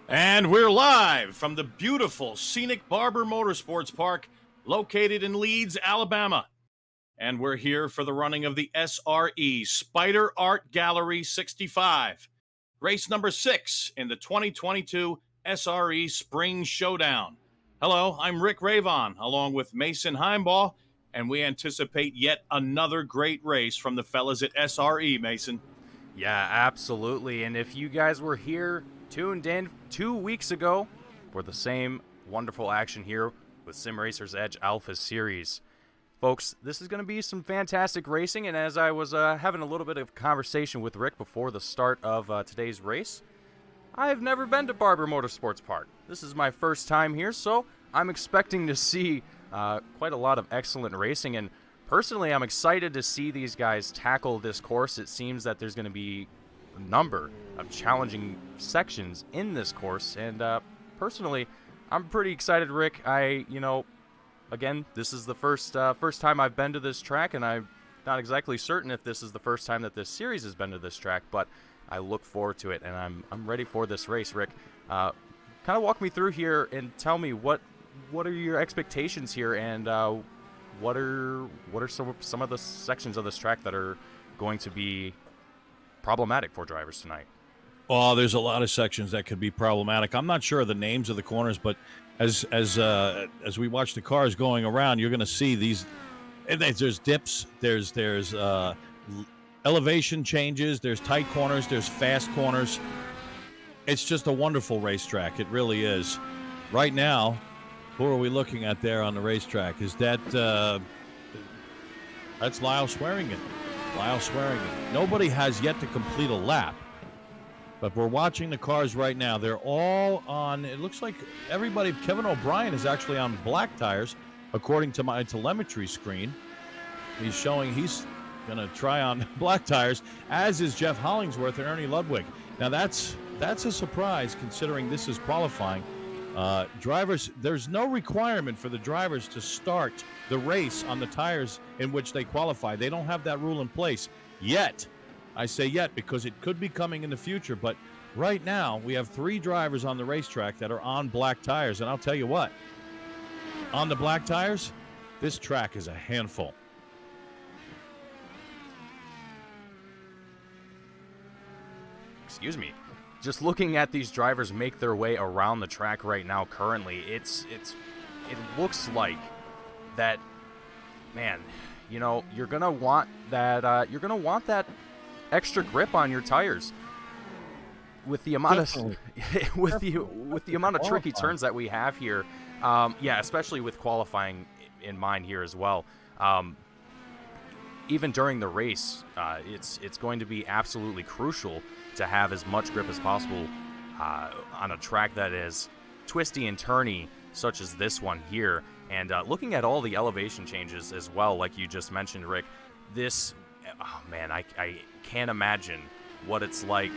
And we're live from the beautiful scenic Barber Motorsports Park located in Leeds, Alabama. And we're here for the running of the SRE Spider Art Gallery 65, race number 6 in the 2022 SRE Spring Showdown. Hello, I'm Rick Ravon along with Mason Heimbaugh, and we anticipate yet another great race from the fellas at SRE, Mason. Yeah, absolutely. And if you guys were here tuned in 2 weeks ago for the same wonderful action here with Sim Racers Edge Alpha Series, folks, this is going to be some fantastic racing. And as I was having a little bit of conversation with Rick before the start of today's race, I've never been to Barber Motorsports Park. This is my first time here, so I'm expecting to see quite a lot of excellent racing. And personally, I'm excited to see these guys tackle this course. It seems that there's going to be a number of challenging sections in this course, and personally, I'm pretty excited, Rick. Again, this is the first time I've been to this track, and I'm not exactly certain if this is the first time that this series has been to this track, but I look forward to it, and I'm ready for this race, Rick. Kind of walk me through here and tell me what are your expectations here, and what are some of the sections of this track that are going to be problematic for drivers tonight? Oh, there's a lot of sections that could be problematic. I'm not sure of the names of the corners, but as we watch the cars going around, you're going to see these. There's dips, there's elevation changes, there's tight corners, there's fast corners. It's just a wonderful racetrack. It really is. Right now, who are we looking at there on the racetrack? Is that that's Lyle Swearingen. Lyle Swearingen. Nobody has yet to complete a lap, but we're watching the cars right now. They're all on, it looks like everybody, Kevin O'Brien is actually on black tires, according to my telemetry screen. He's showing he's going to try on black tires, as is Jeff Hollingsworth and Ernie Ludwig. Now that's a surprise considering this is qualifying. Drivers, there's no requirement for the drivers to start the race on the tires in which they qualify. They don't have that rule in place yet. I say yet because it could be coming in the future, but right now we have 3 drivers on the racetrack that are on black tires, and I'll tell you what, on the black tires, this track is a handful. Excuse me. Just looking at these drivers make their way around the track right now currently, it looks like that, man, you're going to want that extra grip on your tires with the amount of with the amount of tricky turns that we have here. Yeah, especially with qualifying in mind here as well. Even during the race, it's going to be absolutely crucial to have as much grip as possible on a track that is twisty and turny, such as this one here. And looking at all the elevation changes as well, like you just mentioned, Rick, this, oh man, I can't imagine what it's like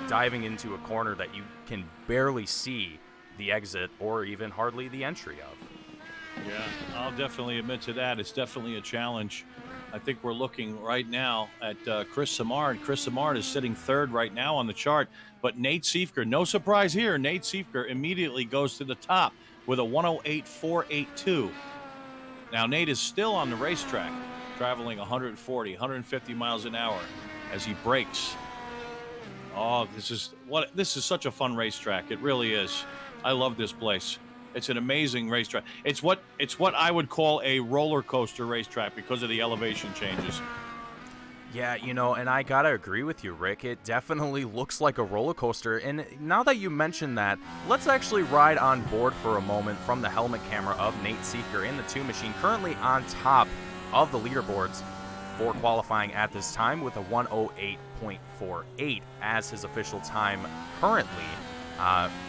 diving into a corner that you can barely see the exit or even hardly the entry of. Yeah, I'll definitely admit to that. It's definitely a challenge. I think we're looking right now at Chris Simard. Chris Simard is sitting 3rd right now on the chart, but Nate Siefker, no surprise here, Nate Siefker immediately goes to the top with a 108.482. Now, Nate is still on the racetrack, traveling 140, 150 miles an hour as he brakes. Oh, this is such a fun racetrack. It really is. I love this place. It's an amazing racetrack. It's what I would call a roller coaster racetrack because of the elevation changes. Yeah, and I gotta agree with you, Rick. It definitely looks like a roller coaster. And now that you mention that, let's actually ride on board for a moment from the helmet camera of Nate Siefker in the 2 machine, currently on top of the leaderboards for qualifying at this time with a 108.48 as his official time currently.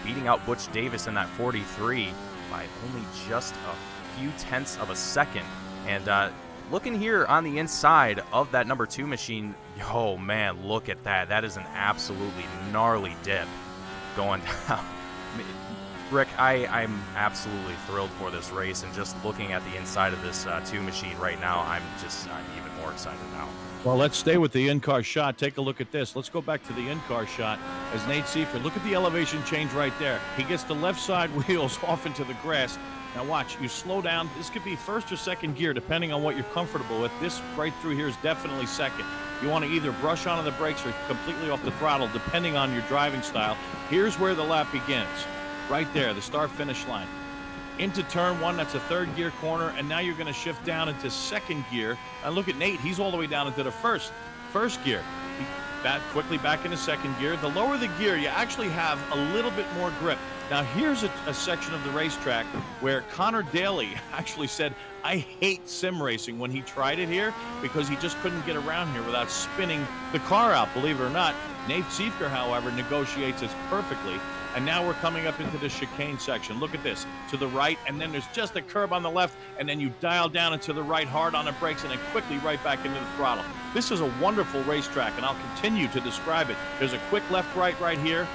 Beating out Butch Davis in that 43 by only just a few tenths of a second. And looking here on the inside of that number 2 machine, oh man, look at that. That is an absolutely gnarly dip going down. Rick, I'm absolutely thrilled for this race, and just looking at the inside of this 2 machine right now, I'm even more excited now. Well, let's stay with the in-car shot. Take a look at this. Let's go back to the in-car shot as Nate Seifert. Look at the elevation change right there. He gets the left side wheels off into the grass. Now watch, you slow down. This could be first or second gear, depending on what you're comfortable with. This right through here is definitely second. You want to either brush onto the brakes or completely off the throttle, depending on your driving style. Here's where the lap begins. Right there, the start-finish line. Into turn one, that's a third gear corner, and now you're going to shift down into second gear. And look at Nate, he's all the way down into the first gear. Quickly back into second gear. The lower the gear, you actually have a little bit more grip. Now here's a section of the racetrack where Connor Daly actually said, I hate sim racing when he tried it here because he just couldn't get around here without spinning the car out, believe it or not. Nate Seifert, however, negotiates this perfectly. And now we're coming up into the chicane section. Look at this, to the right, and then there's just a curb on the left, and then you dial down and to the right, hard on the brakes, and then quickly right back into the throttle. This is a wonderful racetrack, and I'll continue to describe it. There's a quick left-right right here.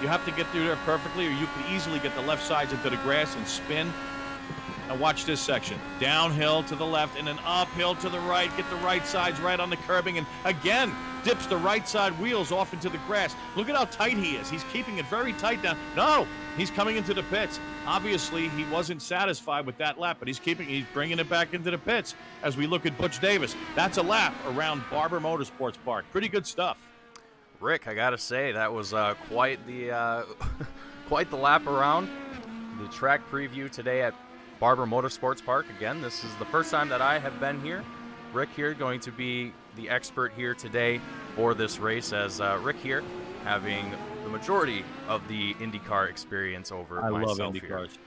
You have to get through there perfectly, or you can easily get the left sides into the grass and spin. Now watch this section. Downhill to the left, and then uphill to the right. Get the right sides right on the curbing, and again, dips the right side wheels off into the grass. Look at how tight he is. He's keeping it very tight down. No, he's coming into the pits. Obviously, he wasn't satisfied with that lap, but he's bringing it back into the pits as we look at Butch Davis. That's a lap around Barber Motorsports Park. Pretty good stuff. Rick, I gotta say that was quite the quite the lap around the track preview today at Barber Motorsports Park. Again, this is the first time that I have been here. Rick here going to be the expert here today for this race, as Rick here having the majority of the IndyCar experience over myself. I love IndyCars.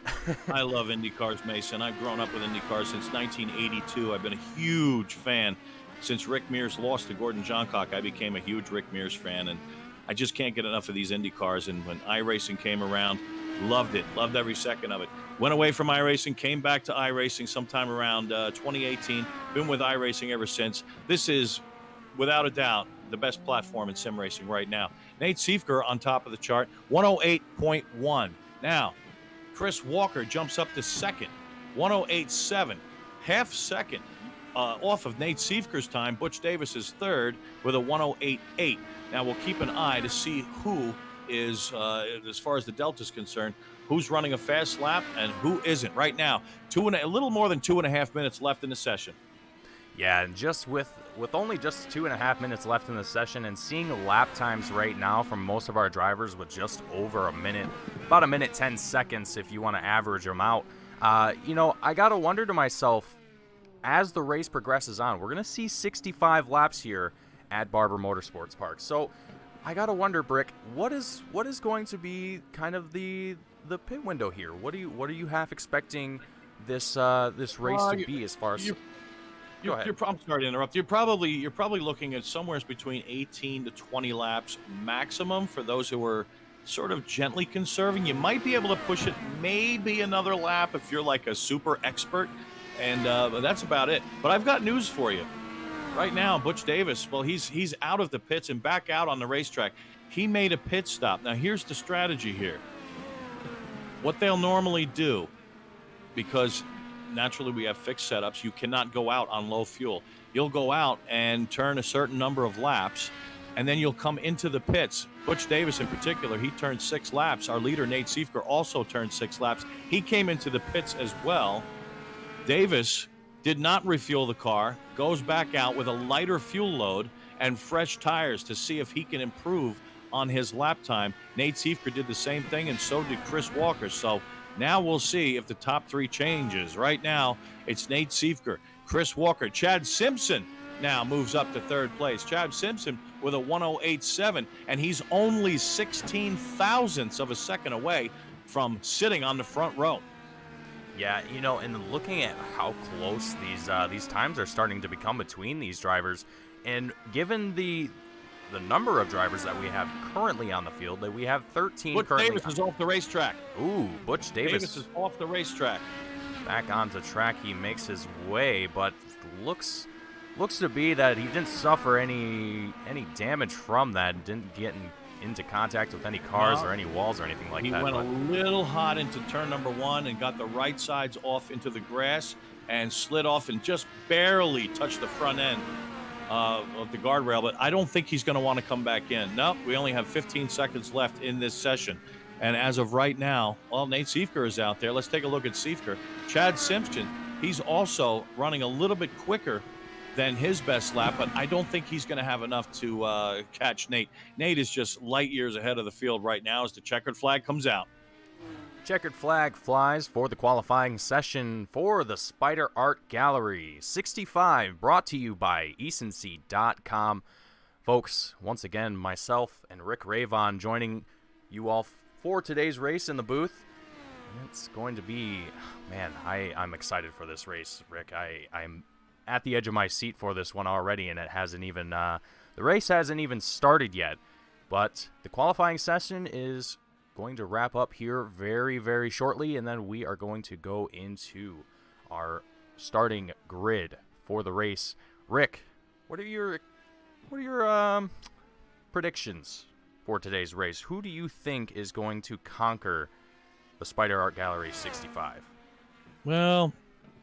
I love IndyCars, Mason. I've grown up with IndyCars since 1982. I've been a huge fan. Since Rick Mears lost to Gordon Johncock, I became a huge Rick Mears fan, and I just can't get enough of these IndyCars. And when iRacing came around, loved it, loved every second of it. Went away from iRacing, came back to iRacing sometime around 2018. Been with iRacing ever since. This is, without a doubt, the best platform in sim racing right now. Nate Seifert on top of the chart, 108.1. Now, Chris Walker jumps up to second, 108.7, half second off of Nate Seifert's time. Butch Davis is third with a 108.8. Now, we'll keep an eye to see who is, as far as the Delta is concerned, who's running a fast lap and who isn't. Right now, a little more than 2.5 minutes left in the session. Yeah, and just with only just 2.5 minutes left in the session, and seeing lap times right now from most of our drivers with just over a minute, about a minute 10 seconds if you want to average them out. I got to wonder to myself, as the race progresses on, we're going to see 65 laps here at Barber Motorsports Park. So I got to wonder, Brick, what is going to be kind of the pit window here? What are you half expecting this race to be as far as? Go ahead. I'm sorry to interrupt. You're probably looking at somewhere between 18 to 20 laps maximum for those who are sort of gently conserving. You might be able to push it maybe another lap if you're like a super expert, and that's about it. But I've got news for you. Right now, Butch Davis, well, he's out of the pits and back out on the racetrack. He made a pit stop. Now, here's the strategy here. What they'll normally do, because naturally we have fixed setups, you cannot go out on low fuel. You'll go out and turn a certain number of laps, and then you'll come into the pits. Butch Davis in particular, he turned 6 laps. Our leader, Nate Seifert, also turned 6 laps. He came into the pits as well. Davis did not refuel the car, goes back out with a lighter fuel load and fresh tires to see if he can improve on his lap time. Nate Seifert did the same thing, and so did Chris Walker. So now we'll see if the top 3 changes. Right now, it's Nate Seifert, Chris Walker. Chad Simpson now moves up to 3rd place. Chad Simpson with a 108.7, and he's only 16 thousandths of a second away from sitting on the front row. Yeah, and looking at how close these times are starting to become between these drivers, and given the number of drivers that we have currently on the field, that we have 13 Butch currently. Davis is off the racetrack. Ooh, Butch Davis is off the racetrack. Back onto track, he makes his way, but looks to be that he didn't suffer any damage from that, didn't get into contact with any cars or any walls or anything like that. He went a little hot into turn number 1 and got the right sides off into the grass and slid off and just barely touched the front end of the guardrail, but I don't think he's going to want to come back in. No, we only have 15 seconds left in this session. And as of right now, well, Nate Siefker is out there. Let's take a look at Siefker. Chad Simpson, he's also running a little bit quicker than his best lap, but I don't think he's going to have enough to catch Nate. Nate is just light years ahead of the field right now as the checkered flag comes out. Checkered flag flies for the qualifying session for the Spider Art Gallery 65, brought to you by ecency.com. Folks, once again, myself and Rick Ravon joining you all for today's race in the booth. And it's going to be, man, I'm excited for this race, Rick. I'm at the edge of my seat for this one already, and it hasn't even, the race hasn't even started yet. But the qualifying session is going to wrap up here very, very shortly, and then we are going to go into our starting grid for the race. Rick, what are your predictions for today's race? Who do you think is going to conquer the Spider Art Gallery 65? Well,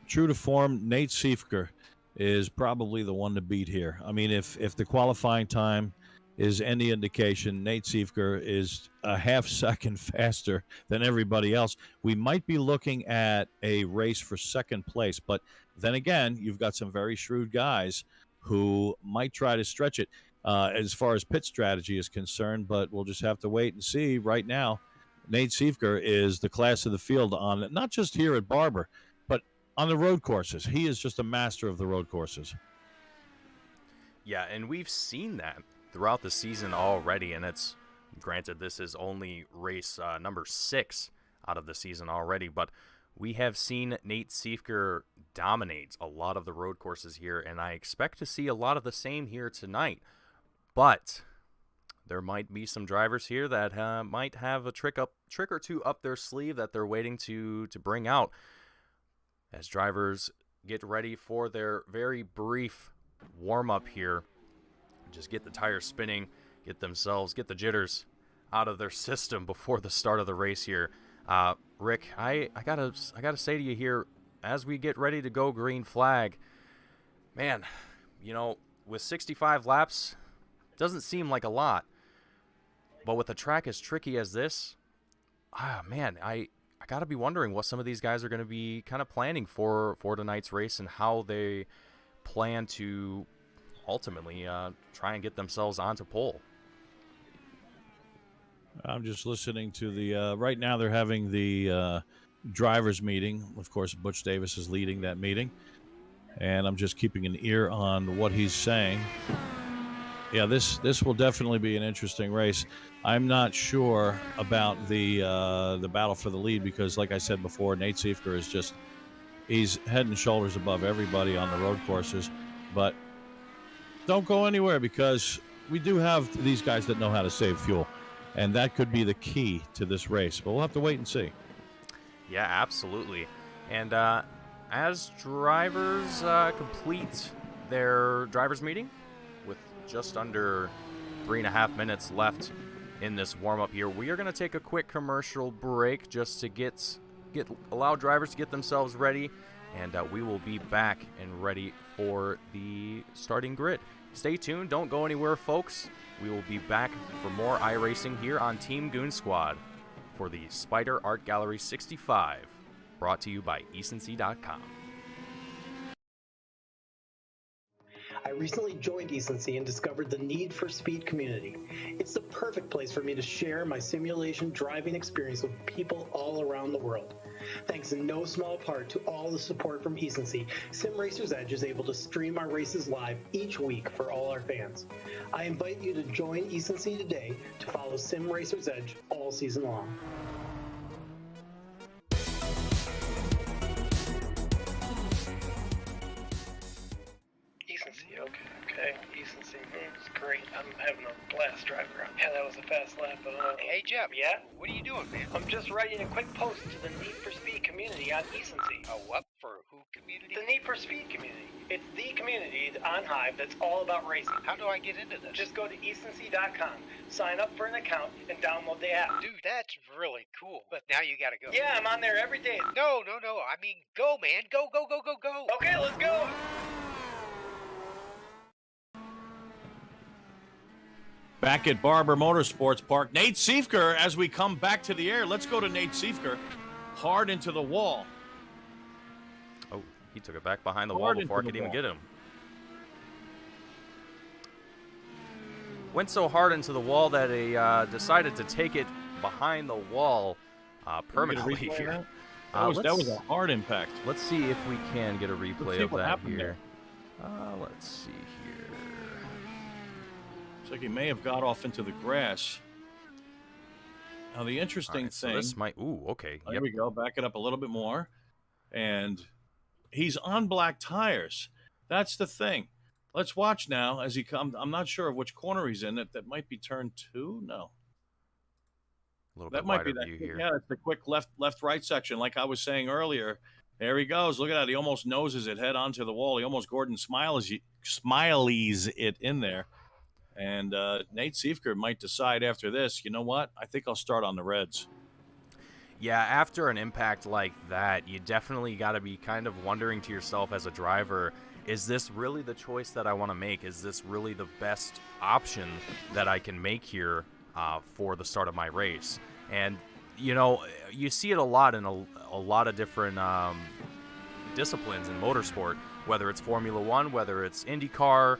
true to form, Nate Siefker is probably the one to beat here. I mean, if the qualifying time is any indication, Nate Siefker is a half second faster than everybody else. We might be looking at a race for second place, but then again, you've got some very shrewd guys who might try to stretch it as far as pit strategy is concerned, but we'll just have to wait and see. Right now, Nate Siefker is the class of the field on not just here at Barber, but on the road courses. He is just a master of the road courses. Yeah, and we've seen that throughout the season already, and it's granted this is only race number 6 out of the season already, but we have seen Nate Siefker dominate a lot of the road courses here, and I expect to see a lot of the same here tonight. But there might be some drivers here that might have a trick or two up their sleeve that they're waiting to bring out as drivers get ready for their very brief warm-up here. Just get the tires spinning, get the jitters out of their system before the start of the race here. Rick, I gotta say to you here, as we get ready to go green flag, man, you know, with 65 laps, doesn't seem like a lot. But with a track as tricky as this, man, I gotta be wondering what some of these guys are going to be kind of planning for tonight's race and how they plan to ultimately try and get themselves onto pole. I'm just listening to the right now they're having the drivers meeting. Of course, Butch Davis is leading that meeting, and I'm just keeping an ear on what he's saying. Yeah, this will definitely be an interesting race. I'm not sure about the battle for the lead because, like I said before, Nate Siefker is just, he's head and shoulders above everybody on the road courses. But don't go anywhere because we do have these guys that know how to save fuel, and that could be the key to this race. But we'll have to wait and see. Yeah, absolutely. And as drivers complete their drivers meeting with just under 3.5 minutes left in this warm-up here, we are going to take a quick commercial break just to allow drivers to get themselves ready, and we will be back and ready for the starting grid. Stay tuned, don't go anywhere, folks. We will be back for more iRacing here on Team Goon Squad for the Spider Art Gallery 65, brought to you by ecency.com. I recently joined Ecency and discovered the Need for Speed community. It's the perfect place for me to share my simulation driving experience with people all around the world. Thanks in no small part to all the support from Ecency, Sim Racers Edge is able to stream our races live each week for all our fans. I invite you to join Ecency today to follow Sim Racers Edge all season long. Okay, Ecency, it's great. I'm having a blast driving around. Yeah, that was a fast lap. Hey, Jeff. Yeah? What are you doing, man? I'm just writing a quick post to the Need for Speed community on Ecency. A what for who community? The Need for Speed community. It's the community on Hive that's all about racing. How do I get into this? Just go to ecency.com, sign up for an account, and download the app. Dude, that's really cool. But now you gotta go. Yeah, I'm on there every day. No. I mean, go, man. Go. Okay, let's go. Back at Barber Motorsports Park, Nate Siefker, as we come back to the air. Let's go to Nate Siefker. Hard into the wall. Oh, he took it back behind the wall Hard before I into could the even wall. get him. Went so hard into the wall that he decided to take it behind the wall permanently Can we get a replay of here. that? That was a hard impact. Let's see if we can get a replay see of what that happened here. there. Let's see here. Looks like he may have got off into the grass. Now, the interesting Alright, so thing... this might... Ooh, okay. There we go. Back it up a little bit more. And he's on black tires. That's the thing. Let's watch now as he comes. I'm not sure of which corner he's in. That might be turn 2. No. A little That bit might be wider that. view Quick, here. yeah, it's the quick left-right section. Like I was saying earlier, there he goes. Look at that. He almost noses it head onto the wall. He almost Gordon Smileys it in there. And Nate Siefker might decide after this, you know what? I think I'll start on the Reds. Yeah, after an impact like that, you definitely got to be kind of wondering to yourself as a driver, is this really the choice that I want to make? Is this really the best option that I can make here for the start of my race? And, you know, you see it a lot in a lot of different disciplines in motorsport, whether it's Formula One, whether it's IndyCar,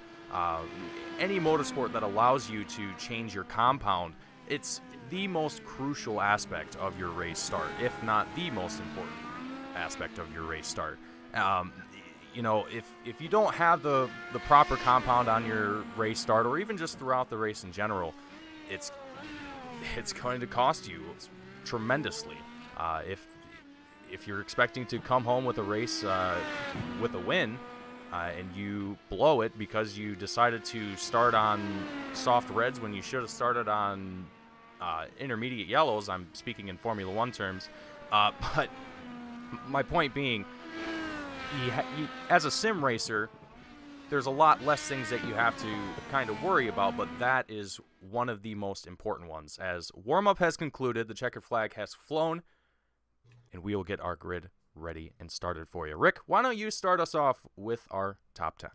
any motorsport that allows you to change your compound. It's the most crucial aspect of your race start, if not the most important aspect of your race start. You know, if you don't have the proper compound on your race start, or even just throughout the race in general, it's going to cost you tremendously. If you're expecting to come home with a race with a win, and you blow it because you decided to start on soft reds when you should have started on intermediate yellows. I'm speaking in Formula One terms. But my point being, as a sim racer, there's a lot less things that you have to kind of worry about, but that is one of the most important ones. As warm-up has concluded, the checkered flag has flown, and we will get our grid ready and started for you. Rick, why don't you start us off with our top 10?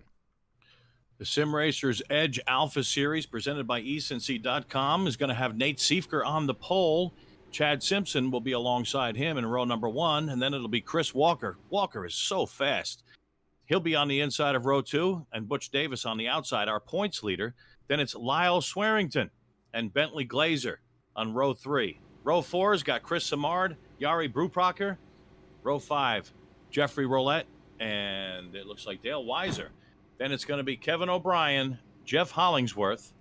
The Sim Racers Edge Alpha Series, presented by eSync.com, is going to have Nate Siefker on the pole. Chad Simpson will be alongside him in row number 1, and then it'll be Chris Walker. Walker is so fast. He'll be on the inside of row 2, and Butch Davis on the outside, our points leader. Then it's Lyle Swearington and Bentley Glazer on row 3. Row 4's got Chris Samard, Yari Brupacher. Row 5, Jeffrey Roulette, and it looks like Dale Weiser. Then it's going to be Kevin O'Brien, Jeff Hollingsworth,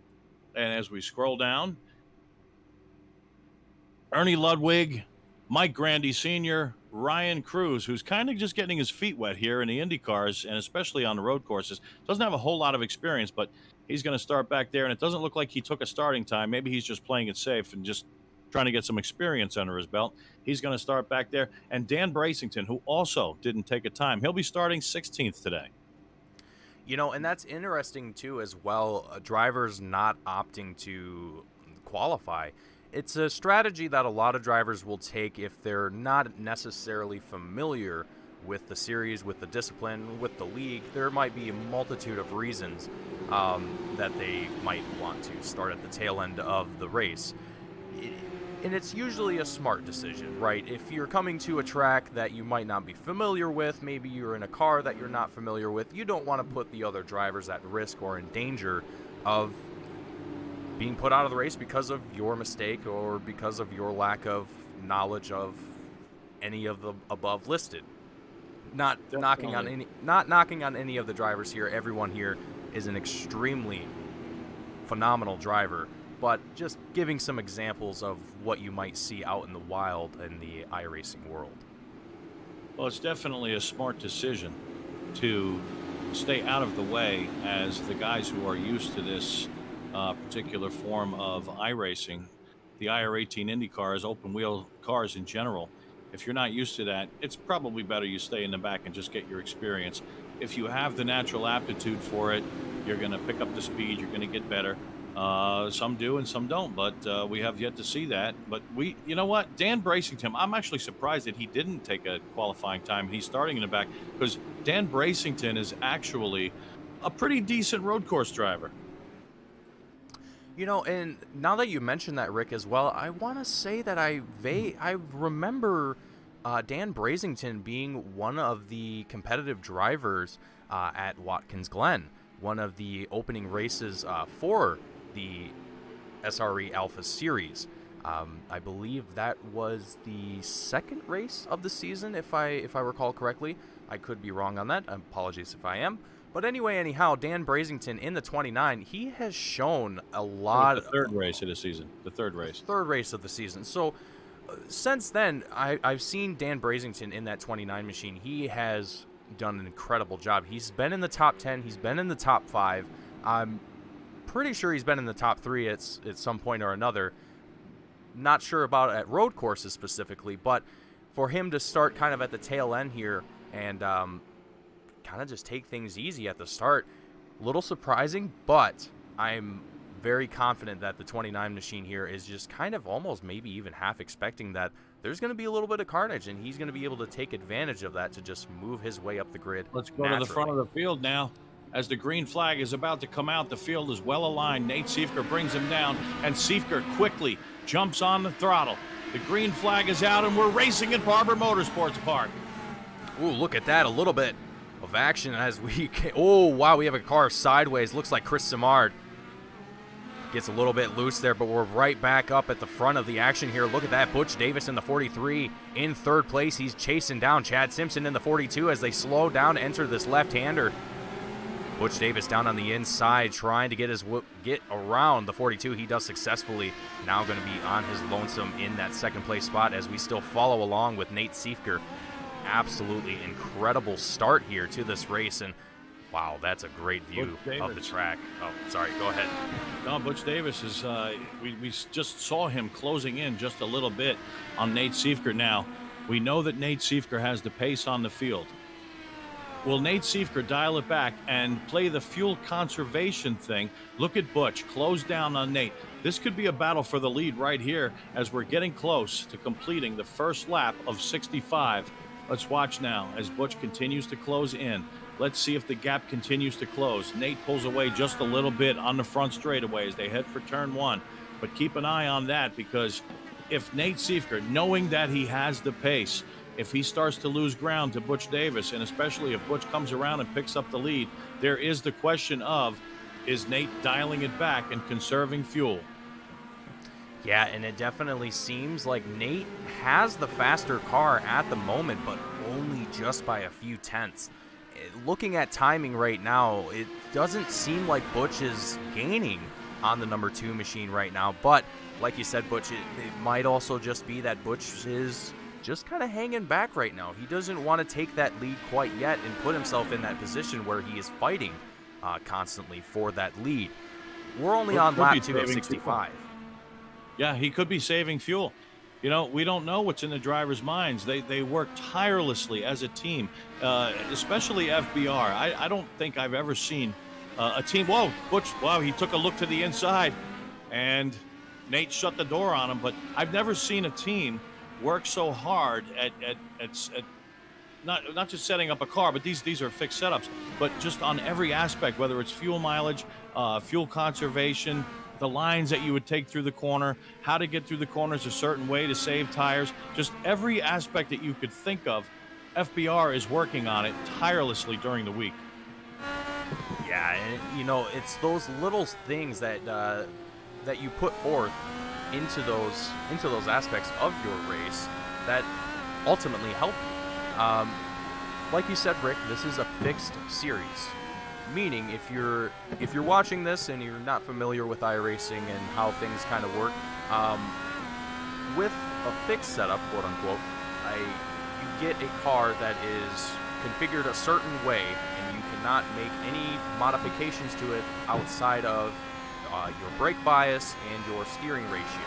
and as we scroll down, Ernie Ludwig, Mike Grandy Sr., Ryan Cruz, who's kind of just getting his feet wet here in the Indy cars, and especially on the road courses. Doesn't have a whole lot of experience, but he's going to start back there, and it doesn't look like he took a starting time. Maybe he's just playing it safe and just trying to get some experience under his belt. He's going to start back there. And Dan Bracington, who also didn't take a time, he'll be starting 16th today. You know, and that's interesting, too, as well. Drivers not opting to qualify. It's a strategy that a lot of drivers will take if they're not necessarily familiar with the series, with the discipline, with the league. There might be a multitude of reasons that they might want to start at the tail end of the race. And it's usually a smart decision, right? If you're coming to a track that you might not be familiar with, maybe you're in a car that you're not familiar with, you don't want to put the other drivers at risk or in danger of being put out of the race because of your mistake or because of your lack of knowledge of any of the above listed. Not knocking on any of the drivers here. Everyone here is an extremely phenomenal driver, but just giving some examples of what you might see out in the wild in the iRacing world. Well, it's definitely a smart decision to stay out of the way as the guys who are used to this particular form of iRacing, the IR-18 Indy cars, open wheel cars in general. If you're not used to that, it's probably better you stay in the back and just get your experience. If you have the natural aptitude for it, you're going to pick up the speed, you're going to get better. Some do and some don't, but we have yet to see that. But you know what? Dan Bracington, I'm actually surprised that he didn't take a qualifying time. He's starting in the back because Dan Bracington is actually a pretty decent road course driver. You know, and now that you mentioned that, Rick, as well, I want to say that I remember Dan Brazington being one of the competitive drivers at Watkins Glen, one of the opening races for the SRE Alpha Series. I believe that was the second race of the season, if I recall correctly. I could be wrong on that. Apologies if I am. But anyway, anyhow, Dan Brazington in the 29, he has shown a lot. The third race of the season. The third race. Third race of the season. So since then, I've seen Dan Brazington in that 29 machine. He has done an incredible job. He's been in the top 10. He's been in the top 5. I'm pretty sure he's been in the top 3 at some point or another. Not sure about at road courses specifically, but for him to start kind of at the tail end here and kind of just take things easy at the start, a little surprising, but I'm very confident that the 29 machine here is just kind of almost maybe even half expecting that there's going to be a little bit of carnage, and he's going to be able to take advantage of that to just move his way up the grid. Let's go to the front of the field now. As the green flag is about to come out, the field is well aligned. Nate Siefker brings him down, and Siefker quickly jumps on the throttle. The green flag is out, and we're racing at Barber Motorsports Park. Ooh, look at that, a little bit of action as we oh wow, we have a car sideways. Looks like Chris Simard gets a little bit loose there, but we're right back up at the front of the action here. Look at that, Butch Davis in the 43 in third place. He's chasing down Chad Simpson in the 42 as they slow down, enter this left-hander. Butch Davis down on the inside trying to get around the 42. He does successfully. Now going to be on his lonesome in that second place spot as we still follow along with Nate Siefker. Absolutely incredible start here to this race, and wow, that's a great view of the track. Oh, sorry, go ahead. No, Butch Davis is, we just saw him closing in just a little bit on Nate Siefker now. We know that Nate Siefker has the pace on the field. Will Nate Siefker dial it back and play the fuel conservation thing? Look at Butch, close down on Nate. This could be a battle for the lead right here as we're getting close to completing the first lap of 65. Let's watch now as Butch continues to close in. Let's see if the gap continues to close. Nate pulls away just a little bit on the front straightaway as they head for turn 1. But keep an eye on that, because if Nate Siefker, knowing that he has the pace, if he starts to lose ground to Butch Davis, and especially if Butch comes around and picks up the lead, there is the question of, is Nate dialing it back and conserving fuel? Yeah, and it definitely seems like Nate has the faster car at the moment, but only just by a few tenths. Looking at timing right now, it doesn't seem like Butch is gaining on the number 2 machine right now. But like you said, Butch, it might also just be that Butch is just kind of hanging back right now. He doesn't want to take that lead quite yet and put himself in that position where he is fighting constantly for that lead. We're only on lap 2 of 65. Yeah, he could be saving fuel. You know, we don't know what's in the drivers' minds. They work tirelessly as a team, especially FBR. I don't think I've ever seen a team. Whoa, Butch, wow, he took a look to the inside, and Nate shut the door on him. But I've never seen a team work so hard at not just setting up a car, but these are fixed setups, but just on every aspect, whether it's fuel mileage, fuel conservation, the lines that you would take through the corner, how to get through the corners a certain way to save tires, just every aspect that you could think of, FBR is working on it tirelessly during the week. Yeah, and you know, it's those little things that that you put forth into those aspects of your race that ultimately help you. Like you said, Rick, this is a fixed series. Meaning, if you're watching this and you're not familiar with iRacing and how things kind of work, with a fixed setup, quote unquote, you get a car that is configured a certain way, and you cannot make any modifications to it outside of your brake bias and your steering ratio.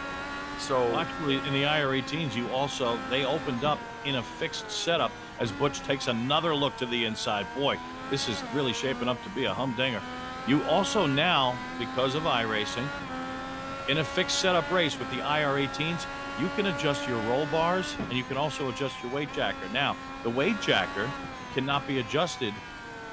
So well, actually, in the IR-18s, they opened up in a fixed setup as Butch takes another look to the inside. Boy, this is really shaping up to be a humdinger. You also now, because of iRacing, in a fixed setup race with the IR-18s, you can adjust your roll bars and you can also adjust your weight jacker. Now, the weight jacker cannot be adjusted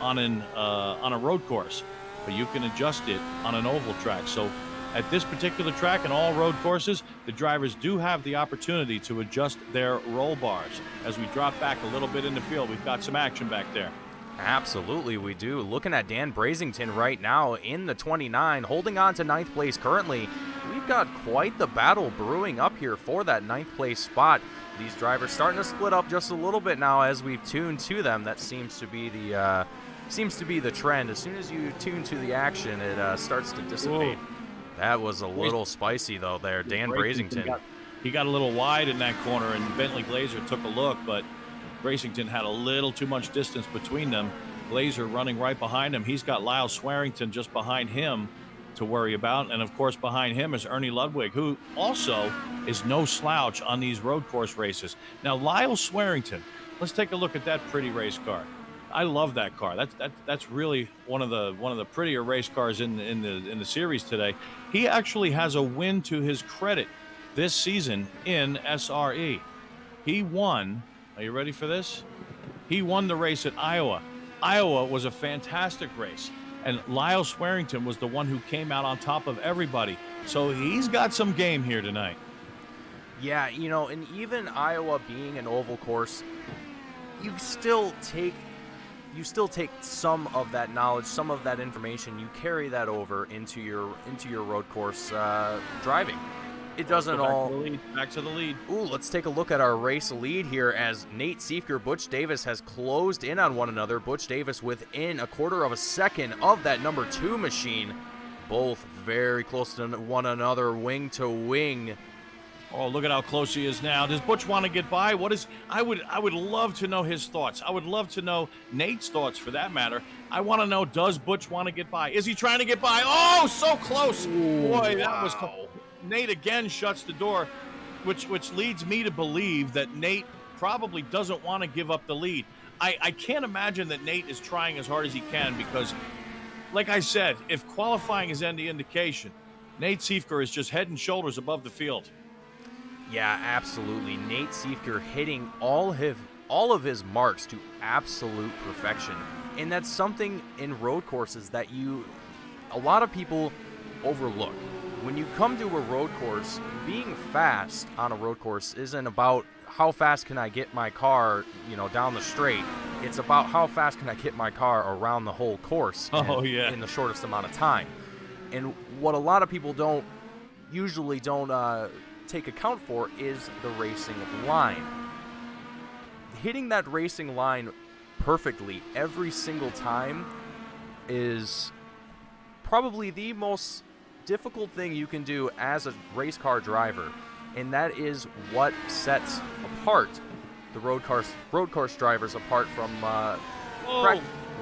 on a road course, but you can adjust it on an oval track. So at this particular track and all road courses, the drivers do have the opportunity to adjust their roll bars. As we drop back a little bit in the field, we've got some action back there. Absolutely, we do. Looking at Dan Brasington right now in the 29, holding on to 9th place currently. We've got quite the battle brewing up here for that 9th place spot. These drivers starting to split up just a little bit now as we've tuned to them. That seems to be the trend. As soon as you tune to the action, it starts to dissipate. Whoa. That was a little spicy though there, Dan Brasington. He got a little wide in that corner, and Bentley Glazer took a look, but Brasington had a little too much distance between them. Glazer running right behind him. He's got Lyle Swearington just behind him to worry about. And, of course, behind him is Ernie Ludwig, who also is no slouch on these road course races. Now, Lyle Swearington, let's take a look at that pretty race car. I love that car. That's really one of the prettier race cars in the series today. He actually has a win to his credit this season in SRE. He won. Are you ready for this? He won the race at Iowa. Iowa was a fantastic race, and Lyle Swearington was the one who came out on top of everybody. So he's got some game here tonight. Yeah, and even Iowa being an oval course, you still take some of that knowledge, some of that information, you carry that over into your road course driving. It doesn't all... Back to the lead. Ooh, let's take a look at our race lead here as Nate Siefker, Butch Davis has closed in on one another. Butch Davis within a quarter of a second of that number 2 machine. Both very close to one another, wing to wing. Oh, look at how close he is now. Does Butch want to get by? I would love to know his thoughts. I would love to know Nate's thoughts for that matter. I want to know, does Butch want to get by? Is he trying to get by? Oh, so close. Ooh, boy, that was close. Nate again shuts the door, which leads me to believe that Nate probably doesn't want to give up the lead. I can't imagine that Nate is trying as hard as he can because, like I said, if qualifying is any indication, Nate Siefker is just head and shoulders above the field. Yeah, absolutely. Nate Siefker hitting all of his marks to absolute perfection. And that's something in road courses that a lot of people overlook. When you come to a road course, being fast on a road course isn't about how fast can I get my car, down the straight. It's about how fast can I get my car around the whole course in the shortest amount of time. And what a lot of people don't take account for is the racing line. Hitting that racing line perfectly every single time is probably the most difficult thing you can do as a race car driver, and that is what sets apart the road course drivers apart from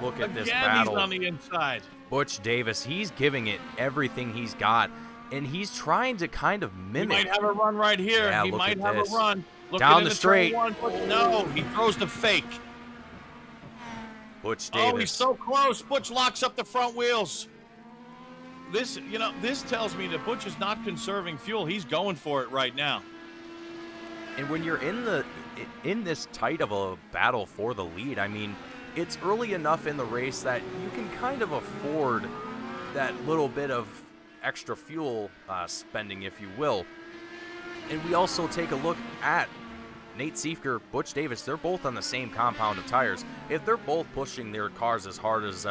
look at this battle. He's on the inside. Butch Davis, he's giving it everything he's got, and he's trying to kind of mimic. He might have a run right here. Yeah, he might have a run. Down the straight. No, he throws the fake. Butch Davis. Oh, he's so close. Butch locks up the front wheels. This tells me that Butch is not conserving fuel. He's going for it right now. And when you're in this tight of a battle for the lead, I mean, it's early enough in the race that you can kind of afford that little bit of extra fuel spending, if you will. And we also take a look at Nate Siefker, Butch Davis. They're both on the same compound of tires. If they're both pushing their cars as hard as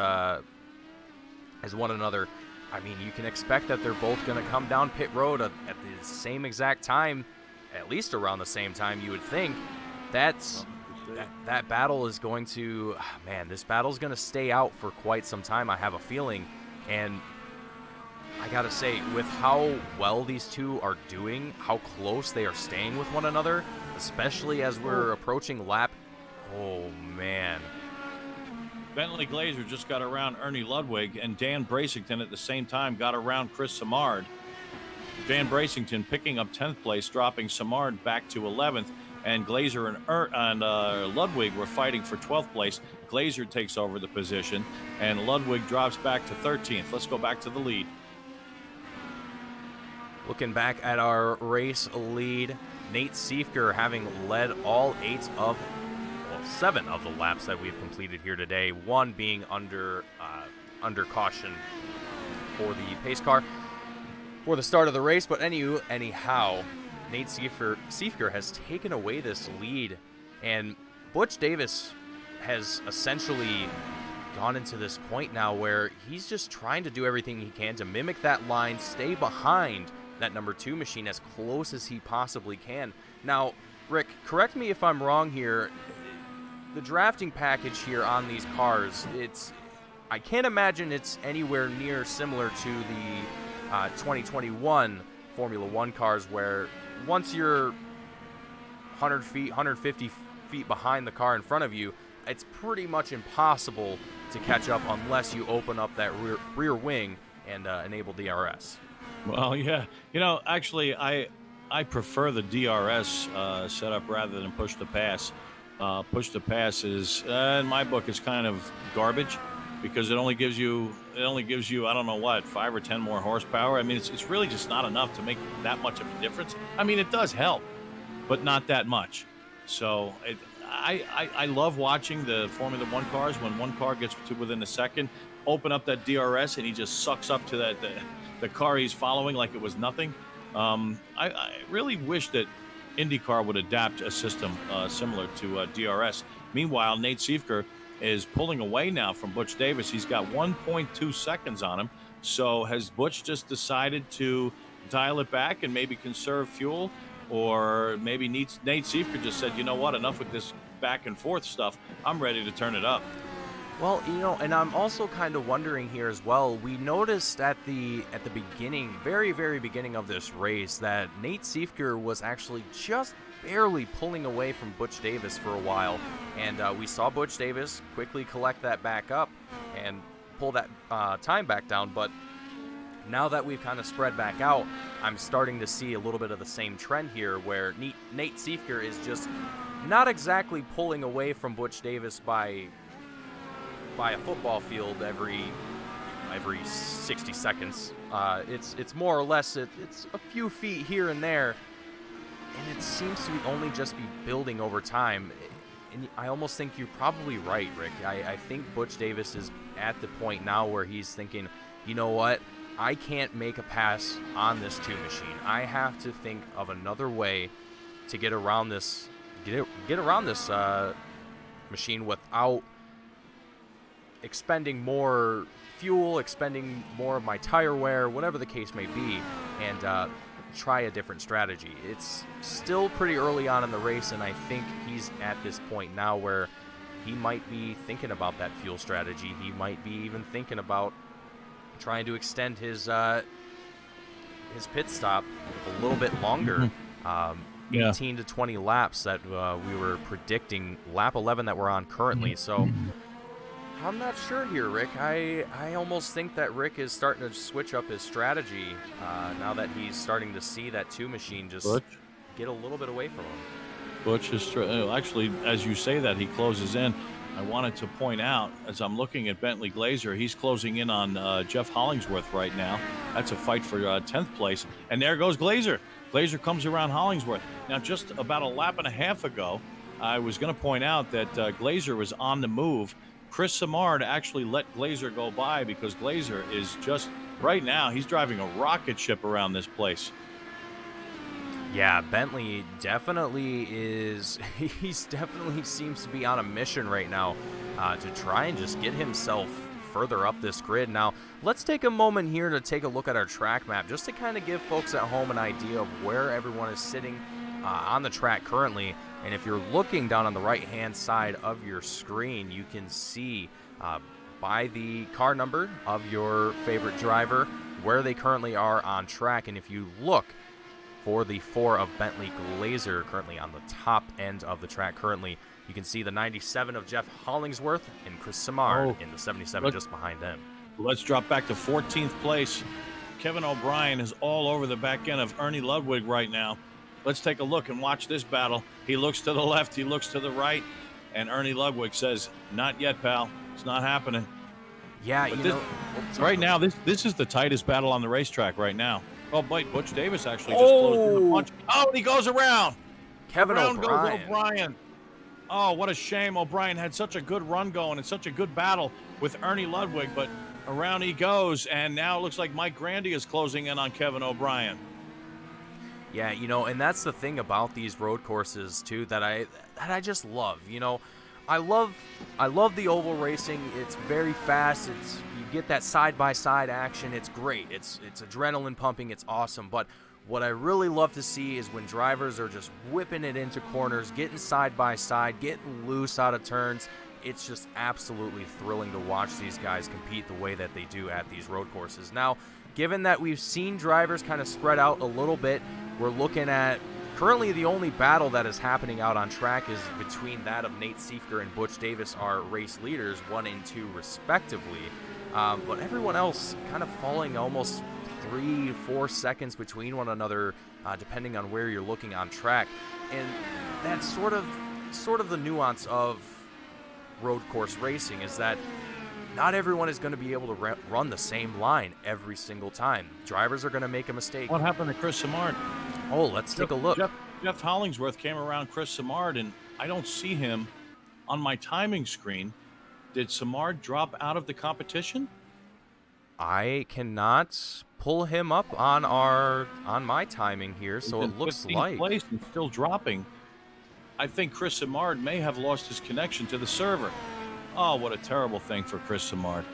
one another, I mean, you can expect that they're both going to come down pit road at the same exact time, at least around the same time, you would think. That battle is going to, this battle is going to stay out for quite some time, I have a feeling. And I got to say, with how well these two are doing, how close they are staying with one another, especially as we're approaching lap, oh, man. Bentley Glazer just got around Ernie Ludwig, and Dan Brasington at the same time got around Chris Samard. Dan Brasington picking up 10th place, dropping Samard back to 11th, and Glazer and Ludwig were fighting for 12th place. Glazer takes over the position, and Ludwig drops back to 13th. Let's go back to the lead. Looking back at our race lead, Nate Siefker having led all 7 of the laps that we've completed here today, one being under caution for the pace car. for the start of the race. But anyhow, Nate Siefker has taken away this lead, and Butch Davis has essentially gone into this point now where he's just trying to do everything he can to mimic that line, stay behind that number 2 machine as close as he possibly can. Now, Rick, correct me if I'm wrong here. The drafting package here on these cars, I can't imagine it's anywhere near similar to the 2021 Formula One cars, where once you're 100 feet, 150 feet behind the car in front of you, it's pretty much impossible to catch up unless you open up that rear wing and enable DRS. Well, yeah. Actually, I prefer the DRS setup rather than push to pass. Push to pass is, in my book, is kind of garbage because it only gives you I don't know what, 5 or 10 more horsepower. I mean, it's really just not enough to make that much of a difference. I mean, it does help, but not that much. So I love watching the Formula One cars when one car gets to within a second, open up that DRS, and he just sucks up to the car he's following like it was nothing. I really wish that IndyCar would adapt a system similar to DRS. Meanwhile, Nate Siefker is pulling away now from Butch Davis. He's got 1.2 seconds on him. So has Butch just decided to dial it back and maybe conserve fuel? Or maybe Nate Siefker just said, you know what, enough with this back and forth stuff. I'm ready to turn it up. Well, and I'm also kind of wondering here as well. We noticed at the beginning, very, very beginning of this race, that Nate Siefker was actually just barely pulling away from Butch Davis for a while. And we saw Butch Davis quickly collect that back up and pull that time back down. But now that we've kind of spread back out, I'm starting to see a little bit of the same trend here where Nate Siefker is just not exactly pulling away from Butch Davis by a football field every 60 seconds. It's more or less it's a few feet here and there, and it seems to only just be building over time. And I almost think you're probably right, Rick. I think Butch Davis is at the point now where he's thinking, you know what, I can't make a pass on this 2 machine. I have to think of another way to get around this machine without expending more fuel, expending more of my tire wear, whatever the case may be, and try a different strategy. It's still pretty early on in the race, and I think he's at this point now where he might be thinking about that fuel strategy. He might be even thinking about trying to extend his pit stop a little bit longer. 18 to 20 laps that we were predicting, lap 11 that we're on currently. So I'm not sure here, Rick. I almost think that Rick is starting to switch up his strategy now that he's starting to see that 2 machine just get a little bit away from him. Butch is actually, as you say that, he closes in. I wanted to point out, as I'm looking at Bentley Glazer, he's closing in on Jeff Hollingsworth right now. That's a fight for 10th place. And there goes Glazer. Glazer comes around Hollingsworth. Now, just about a lap and a half ago, I was going to point out that Glazer was on the move. Chris Samard actually let Glazer go by because Glazer is just, right now, he's driving a rocket ship around this place. Yeah, Bentley definitely definitely seems to be on a mission right now to try and just get himself further up this grid. Now, let's take a moment here to take a look at our track map just to kind of give folks at home an idea of where everyone is sitting on the track currently. And if you're looking down on the right-hand side of your screen, you can see by the car number of your favorite driver where they currently are on track. And if you look for the 4 of Bentley Glazer currently on the top end of the track currently, you can see the 97 of Jeff Hollingsworth and Chris Samard in the 77 just behind them. Let's drop back to 14th place. Kevin O'Brien is all over the back end of Ernie Ludwig right now. Let's take a look and watch this battle. He looks to the left, he looks to the right, and Ernie Ludwig says, not yet, pal. It's not happening. Yeah, right now, this is the tightest battle on the racetrack right now. Oh, Butch Davis actually just closed in the punch. Oh, and he goes around. Kevin Around O'Brien. goes O'Brien. Oh, what a shame. O'Brien had such a good run going and such a good battle with Ernie Ludwig, but Around he goes, and now it looks like Mike Grandy is closing in on Kevin O'Brien. Yeah, and that's the thing about these road courses too that I just love. I love the oval racing. It's very fast. You get that side by side action. It's great. It's adrenaline pumping. It's awesome. But what I really love to see is when drivers are just whipping it into corners, getting side by side, getting loose out of turns. It's just absolutely thrilling to watch these guys compete the way that they do at these road courses. Now, given that we've seen drivers kind of spread out a little bit, we're looking at currently the only battle that is happening out on track is between that of Nate Siefker and Butch Davis, our race leaders, 1 and 2 respectively. But everyone else kind of falling almost 3-4 seconds between one another, depending on where you're looking on track. And that's sort of the nuance of road course racing, is that not everyone is going to be able to run the same line every single time. Drivers are going to make a mistake. What happened to Chris Simard? Oh, let's take a look. Jeff Hollingsworth came around Chris Simard, and I don't see him on my timing screen. Did Simard drop out of the competition? I cannot pull him up on my timing here, so it looks like place and still dropping. I think Chris Simard may have lost his connection to the server. Oh, what a terrible thing for Chris Simard.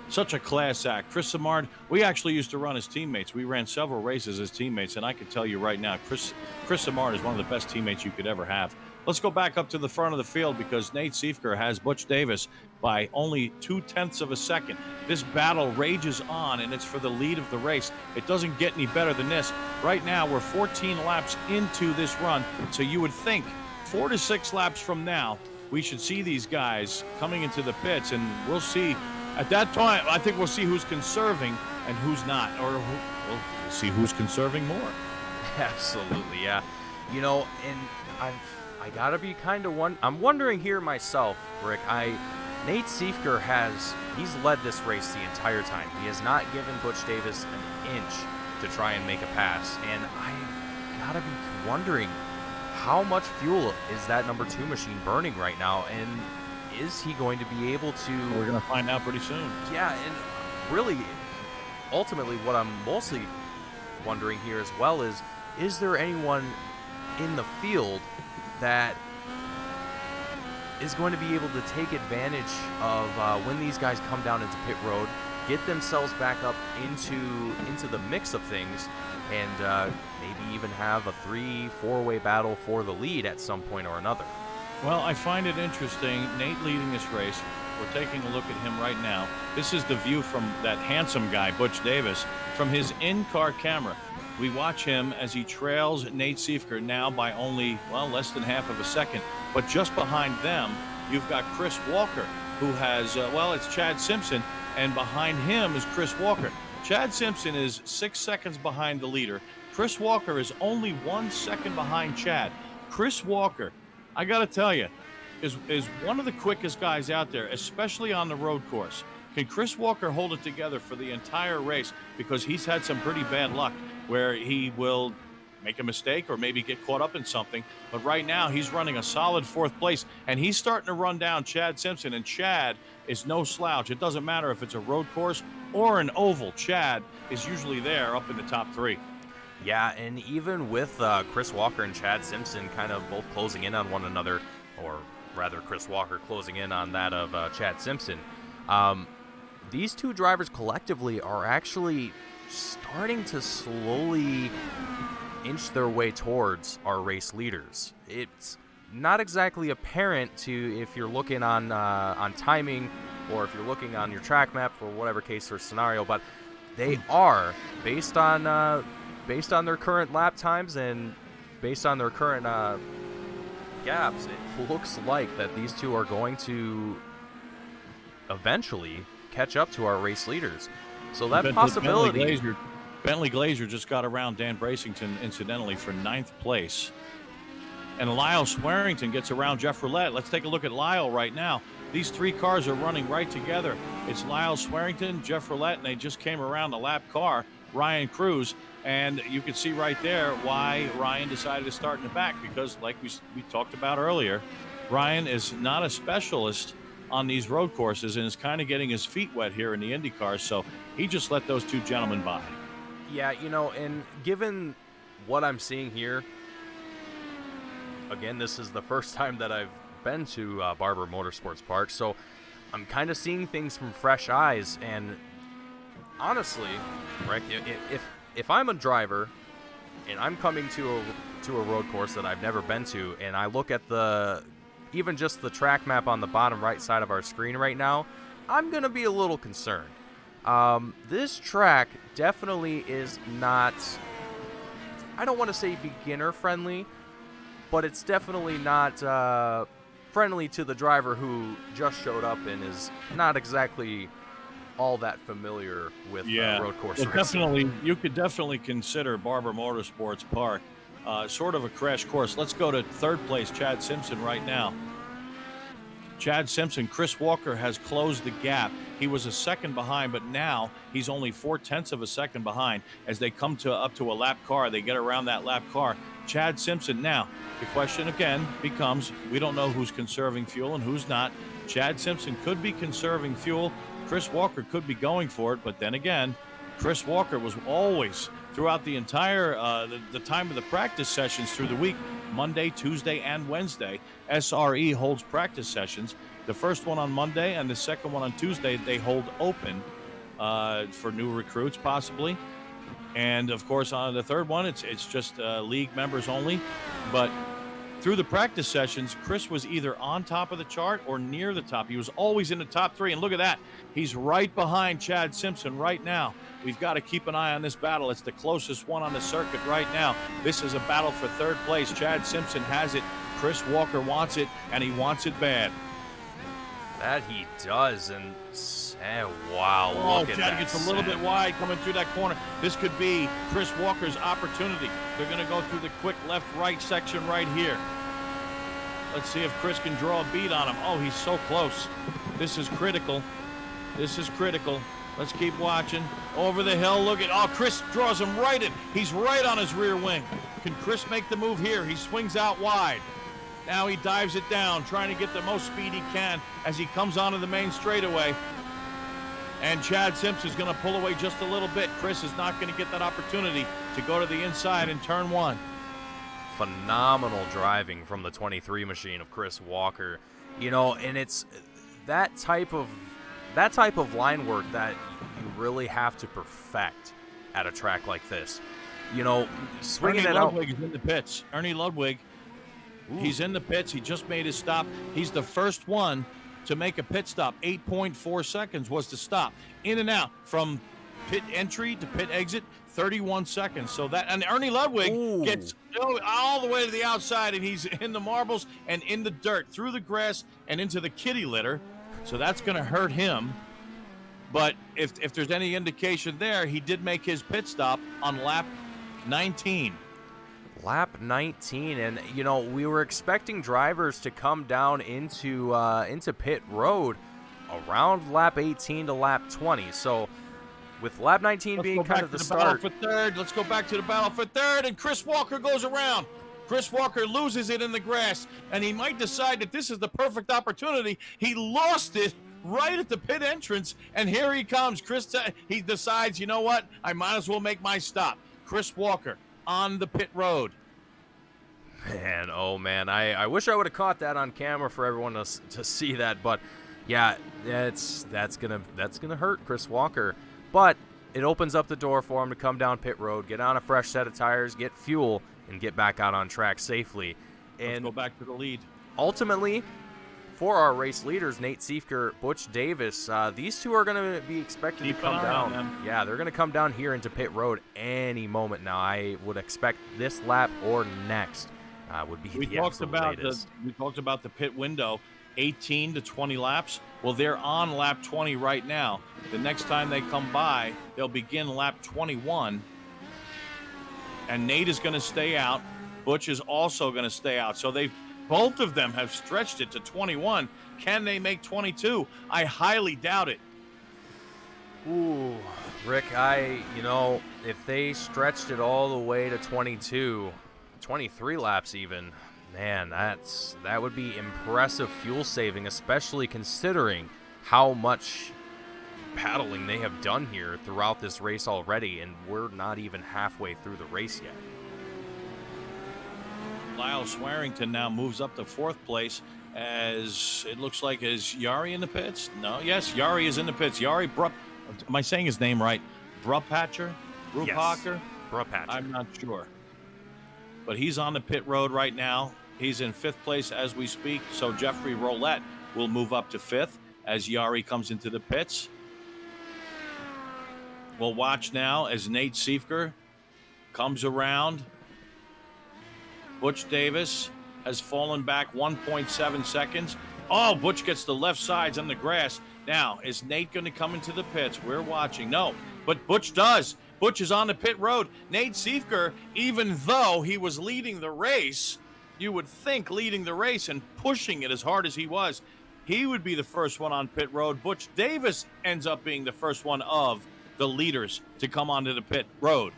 Such a class act. Chris Simard, we actually used to run as teammates. We ran several races as teammates, and I can tell you right now, Chris Simard is one of the best teammates you could ever have. Let's go back up to the front of the field because Nate Siefker has Butch Davis by only 0.2 of a second. This battle rages on, and it's for the lead of the race. It doesn't get any better than this. Right now, we're 14 laps into this run, so you would think 4 to 6 laps from now, we should see these guys coming into the pits, and we'll see. At that time, I think we'll see who's conserving and who's not, or we'll see who's conserving more. Absolutely, yeah. And I gotta be kind of I'm wondering here myself, Rick. Nate Siefker he's led this race the entire time. He has not given Butch Davis an inch to try and make a pass, and I gotta be wondering how much fuel is that number 2 machine burning right now, and is he going to be able to... We're going to find out pretty soon. Yeah, and really, ultimately, what I'm mostly wondering here as well is there anyone in the field that is going to be able to take advantage of when these guys come down into pit road, get themselves back up into the mix of things, and maybe even have a 3-4-way battle for the lead at some point or another. Well, I find it interesting. Nate leading this race. We're taking a look at him right now. This is the view from that handsome guy, Butch Davis, from his in-car camera. We watch him as he trails Nate Siefker now by only, less than half of a second. But just behind them, you've got Chris Walker, who has, it's Chad Simpson, and behind him is Chris Walker. Chad Simpson is 6 seconds behind the leader. Chris Walker is only 1 second behind Chad. Chris Walker, I got to tell you, is one of the quickest guys out there, especially on the road course. Can Chris Walker hold it together for the entire race? Because he's had some pretty bad luck where he will make a mistake or maybe get caught up in something. But right now, he's running a solid 4th place, and he's starting to run down Chad Simpson. And Chad is no slouch. It doesn't matter if it's a road course or an oval. Chad is usually there up in the top 3. Yeah, and even with Chris Walker and Chad Simpson kind of both closing in on one another, or rather Chris Walker closing in on that of Chad Simpson, these two drivers collectively are actually starting to slowly inch their way towards our race leaders. It's not exactly apparent to if you're looking on timing or if you're looking on your track map or whatever case or scenario, but they are based on their current lap times and based on their current gaps. It looks like that these two are going to eventually catch up to our race leaders. So that possibility. Bentley Glazier just got around Dan Bracington, incidentally, for 9th place. And Lyle Swearington gets around Jeff Roulette. Let's take a look at Lyle right now. These 3 cars are running right together. It's Lyle Swearington, Jeff Roulette, and they just came around the lap car, Ryan Cruz. And you can see right there why Ryan decided to start in the back, because like we talked about earlier, Ryan is not a specialist on these road courses and is kind of getting his feet wet here in the IndyCar. So he just let those two gentlemen by. Yeah, and given what I'm seeing here, again, this is the first time that I've been to Barber Motorsports Park, so I'm kind of seeing things from fresh eyes. And honestly, Rick, if I'm a driver and I'm coming to a road course that I've never been to, and I look at even just the track map on the bottom right side of our screen right now, I'm gonna be a little concerned. This track definitely is not, I don't want to say beginner friendly, but it's definitely not friendly to the driver who just showed up and is not exactly all that familiar with road course racing. Definitely, you could definitely consider Barber Motorsports Park sort of a crash course. Let's go to third place, Chad Simpson, right now. Chad Simpson, Chris Walker has closed the gap. He was a second behind, but now he's only 0.4 of a second behind. As they come up to a lap car, they get around that lap car. Chad Simpson. Now, the question again becomes, we don't know who's conserving fuel and who's not. Chad Simpson could be conserving fuel. Chris Walker could be going for it, but then again, Chris Walker was always, throughout the entire the time of the practice sessions through the week, Monday, Tuesday, and Wednesday, SRE holds practice sessions. The first one on Monday and the second one on Tuesday, they hold open for new recruits possibly. And, of course, on the third one, it's just league members only. But through the practice sessions, Chris was either on top of the chart or near the top. He was always in the top three. And look at that. He's right behind Chad Simpson right now. We've got to keep an eye on this battle. It's the closest one on the circuit right now. This is a battle for third place. Chad Simpson has it. Chris Walker wants it, and he wants it bad. That he does, and wow, look at that. Chad gets a little bit wide coming through that corner. This could be Chris Walker's opportunity. They're going to go through the quick left-right section right here. Let's see if Chris can draw a beat on him. Oh, he's so close. This is critical. This is critical. Let's keep watching. Over the hill, look at, Chris draws him right in. He's right on his rear wing. Can Chris make the move here? He swings out wide. Now he dives it down, trying to get the most speed he can as he comes onto the main straightaway. And Chad Simpson's going to pull away just a little bit. Chris is not going to get that opportunity to go to the inside in turn one. Phenomenal driving from the 23 machine of Chris Walker. And it's that type of line work that you really have to perfect at a track like this. Swinging it out. Ernie Ludwig is in the pits. Ernie Ludwig. Ooh. He's in the pits. He just made his stop. He's the first one to make a pit stop. 8.4 seconds was the stop. In and out from pit entry to pit exit, 31 seconds. So that, and Ernie Ludwig gets all the way to the outside, and he's in the marbles and in the dirt, through the grass and into the kitty litter. So that's going to hurt him. But if there's any indication there, he did make his pit stop on lap 19. Lap 19, and we were expecting drivers to come down into pit road around lap 18 to lap 20. So with lap 19 being kind of the start. For third. Let's go back to the battle for third, and Chris Walker goes around. Chris Walker loses it in the grass, and he might decide that this is the perfect opportunity. He lost it right at the pit entrance, and here he comes. He decides, you know what? I might as well make my stop. Chris Walker on the pit road. Man, oh man, I wish I would have caught that on camera for everyone to see that, but yeah, that's gonna hurt Chris Walker. But it opens up the door for him to come down pit road, get on a fresh set of tires, get fuel, and get back out on track safely. And let's go back to the lead. Ultimately, for our race leaders, Nate Siefker, Butch Davis, these two are going to be expected to come down. Yeah, they're going to come down here into pit road any moment now. I would expect this lap or next would be the absolute latest. We talked about the pit window, 18 to 20 laps. Well, they're on lap 20 right now. The next time they come by, they'll begin lap 21. And Nate is going to stay out. Butch is also going to stay out. So both of them have stretched it to 21. Can they make 22? I highly doubt it. Ooh, Rick, if they stretched it all the way to 22, 23 laps even, Man, that would be impressive fuel saving, especially considering how much paddling they have done here throughout this race already, and we're not even halfway through the race yet. Lyle Swearington now moves up to 4th place, as it looks like, is Yari in the pits? No, yes, Yari is in the pits. Yari am I saying his name right? Brupatcher? Brupacher? Yes. Brupatcher. I'm not sure. But he's on the pit road right now. He's in 5th place as we speak. So Jeffrey Roulette will move up to 5th as Yari comes into the pits. We'll watch now as Nate Siefker comes around. Butch Davis has fallen back 1.7 seconds. Oh, Butch gets the left sides on the grass. Now, is Nate going to come into the pits? We're watching. No, but Butch does. Butch is on the pit road. Nate Siefker, even though he was leading the race, you would think leading the race and pushing it as hard as he was, he would be the first one on pit road. Butch Davis ends up being the first one of the leaders to come onto the pit road.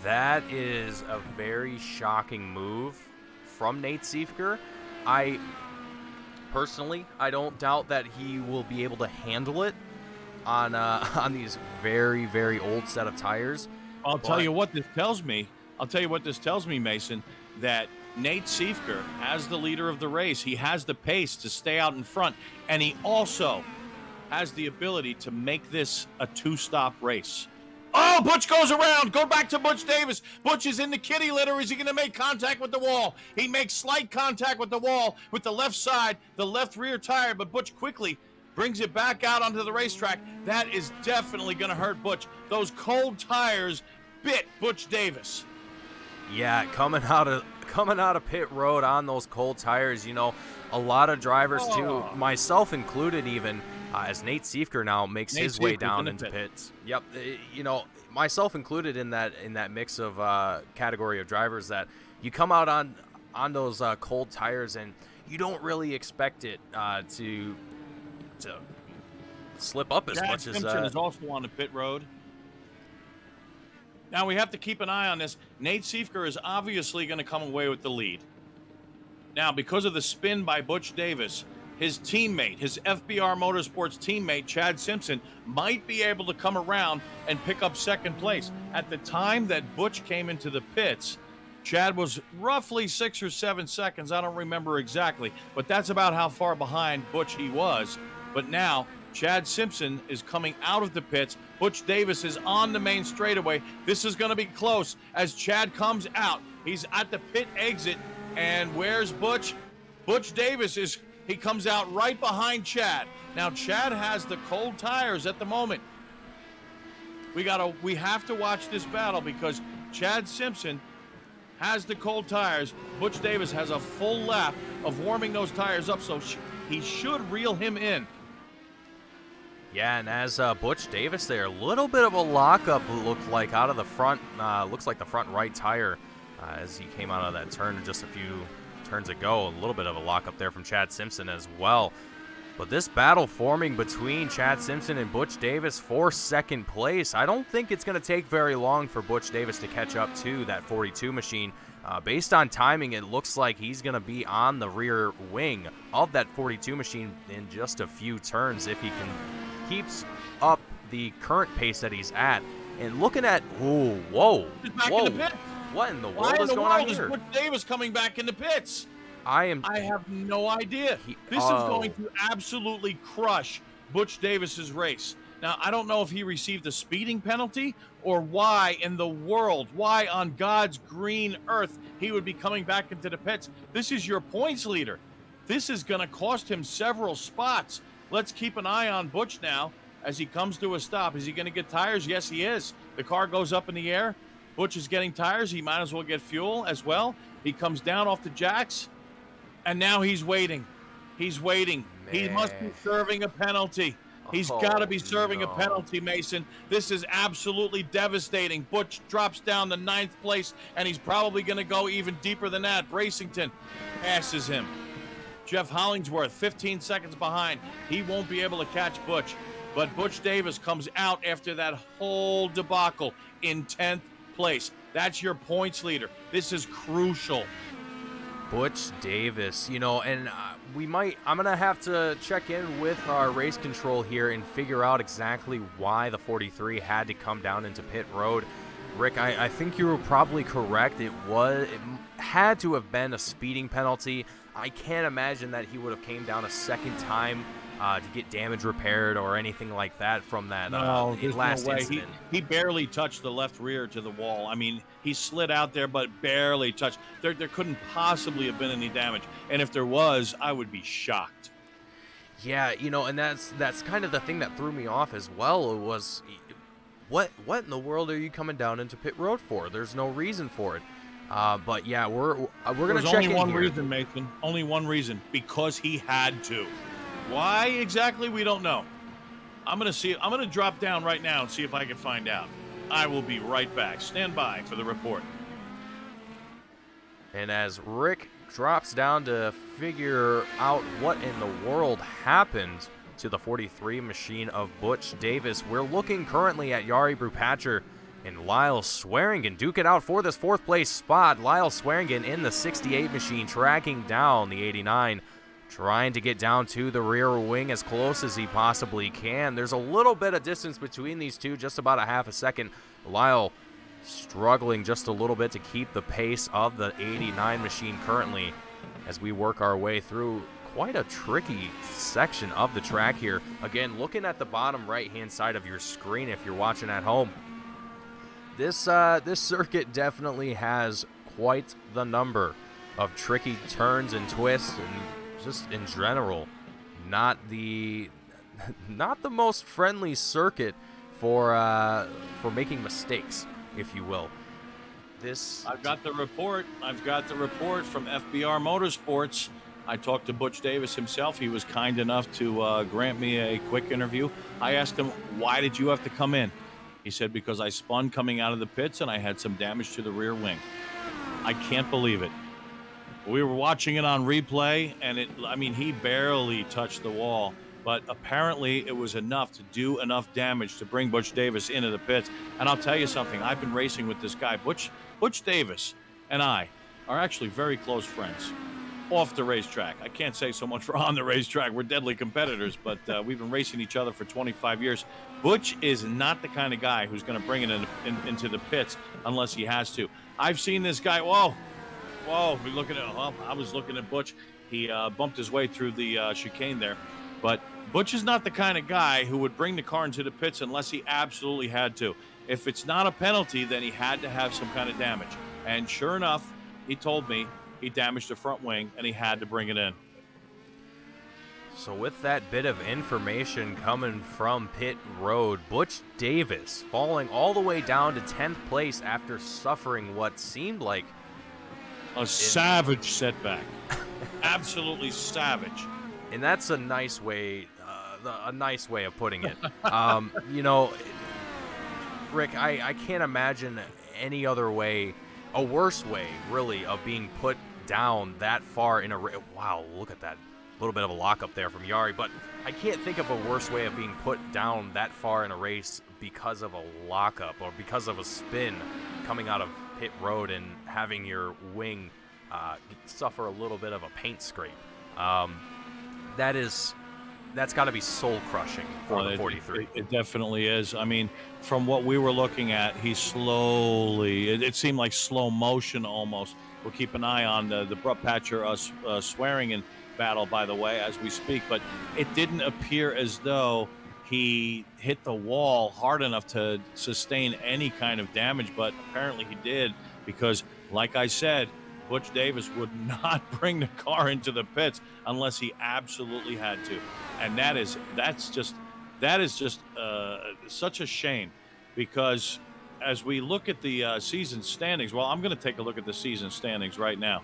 That is a very shocking move from Nate Siefker. I don't doubt that he will be able to handle it on these very, very old set of tires. I'll tell you what this tells me, Mason, that Nate Siefker, as the leader of the race, he has the pace to stay out in front, and he also has the ability to make this a 2-stop race. Oh, Butch goes around. Go back to Butch Davis. Butch is in the kitty litter. Is he going to make contact with the wall? He makes slight contact with the wall with the left side, the left rear tire, but Butch quickly brings it back out onto the racetrack. That is definitely going to hurt Butch. Those cold tires bit Butch Davis. Yeah, coming out of pit road on those cold tires, a lot of drivers too, myself included even, as Nate Siefker now makes his way down into pits. Yep, myself included in that mix of category of drivers that you come out on those cold tires and you don't really expect it to slip up as much as. Simpson is also on the pit road. Now we have to keep an eye on this. Nate Siefker is obviously going to come away with the lead. Now, because of the spin by Butch Davis, his teammate, his FBR Motorsports teammate, Chad Simpson, might be able to come around and pick up 2nd place. At the time that Butch came into the pits, Chad was roughly 6 or 7 seconds. I don't remember exactly, but that's about how far behind Butch he was. But now, Chad Simpson is coming out of the pits. Butch Davis is on the main straightaway. This is going to be close as Chad comes out. He's at the pit exit, and where's Butch? Butch Davis he comes out right behind Chad. Now, Chad has the cold tires at the moment. We have to watch this battle because Chad Simpson has the cold tires. Butch Davis has a full lap of warming those tires up, so he should reel him in. Yeah, and as Butch Davis there, a little bit of a lockup looked like out of the front, looks like the front right tire as he came out of that turn just a few turns ago. A little bit of a lockup there from Chad Simpson as well. But this battle forming between Chad Simpson and Butch Davis for 2nd place, I don't think it's going to take very long for Butch Davis to catch up to that 42 machine. Based on timing, it looks like he's going to be on the rear wing of that 42 machine in just a few turns if he keeps up the current pace that he's at. And looking at, whoa. In the pit. What in the world is going on here? Butch Davis coming back in the pits? I have no idea. This is going to absolutely crush Butch Davis's race. Now, I don't know if he received a speeding penalty or why in the world, why on God's green earth he would be coming back into the pits. This is your points leader. This is going to cost him several spots. Let's keep an eye on Butch now as he comes to a stop. Is he going to get tires? Yes, he is. The car goes up in the air. Butch is getting tires. He might as well get fuel as well. He comes down off the jacks, and now he's waiting. He's waiting. Man. He must be serving a penalty. He's got to be serving a penalty, Mason. This is absolutely devastating. Butch drops down to 9th place, and he's probably going to go even deeper than that. Bracington passes him. Jeff Hollingsworth, 15 seconds behind. He won't be able to catch Butch. But Butch Davis comes out after that whole debacle in 10th place. That's your points leader. This is crucial. Butch Davis, and I'm going to have to check in with our race control here and figure out exactly why the 43 had to come down into pit road. Rick, I think you were probably correct. It had to have been a speeding penalty. I can't imagine that he would have came down a second time to get damage repaired or anything like that from that last incident. He barely touched the left rear to the wall. I mean, he slid out there, but barely touched. There couldn't possibly have been any damage. And if there was, I would be shocked. Yeah, and that's kind of the thing that threw me off as well. It was, what in the world are you coming down into pit road for? There's no reason for it. But yeah, we're gonna check in here. There's only one reason, Mason. Only one reason. Because he had to. Why exactly, we don't know. I'm gonna drop down right now and see if I can find out. I will be right back. Stand by for the report. And as Rick drops down to figure out what in the world happened to the 43 machine of Butch Davis, we're looking currently at Jari Brupatcher and Lyle Swearingen duke it out for this fourth place spot. Lyle Swearingen in the 68 machine tracking down the 89, trying to get down to the rear wing as close as he possibly can. There's a little bit of distance between these two, just about a half a second. Lyle struggling just a little bit to keep the pace of the 89 machine currently as we work our way through quite a tricky section of the track here. Again, looking at the bottom right-hand side of your screen if you're watching at home, this circuit definitely has quite the number of tricky turns and twists, and just in general, not the most friendly circuit for making mistakes, if you will. I've got the report. From FBR Motorsports. I talked to Butch Davis himself. He was kind enough to grant me a quick interview. I asked him, why did you have to come in? He said, because I spun coming out of the pits and I had some damage to the rear wing. I can't believe it. We were watching it on replay, and he barely touched the wall, but apparently it was enough to do enough damage to bring Butch Davis into the pits. And I'll tell you something, I've been racing with this guy. Butch Davis and I are actually very close friends off the racetrack. I can't say so much for on the racetrack. We're deadly competitors, but we've been racing each other for 25 years. Butch is not the kind of guy who's going to bring it into the pits unless he has to. I've seen this guy. Whoa, we're looking at. Well, I was looking at Butch. He bumped his way through the chicane there, but Butch is not the kind of guy who would bring the car into the pits unless he absolutely had to. If it's not a penalty, then he had to have some kind of damage. And sure enough, he told me he damaged the front wing and he had to bring it in. So with that bit of information coming from pit road, Butch Davis falling all the way down to 10th place after suffering what seemed like a savage setback. Absolutely savage. And that's a nice way of putting it. Rick, I can't imagine any other way, a worse way, really, of being put down that far in a race. Wow, look at that. A little bit of a lockup there from Jari, but I can't think of a worse way of being put down that far in a race because of a lockup or because of a spin coming out of pit road and having your wing suffer a little bit of a paint scrape. That's got to be soul crushing for the 43. It definitely is. I mean, from what we were looking at, he slowly, it seemed like slow motion almost. We'll keep an eye on the Brupatcher Swearingen battle, by the way, as we speak, but it didn't appear as though he hit the wall hard enough to sustain any kind of damage, but apparently he did, because like I said, Butch Davis would not bring the car into the pits unless he absolutely had to. And that is just such a shame, because as we look at the season standings, well, I'm going to take a look at the season standings right now.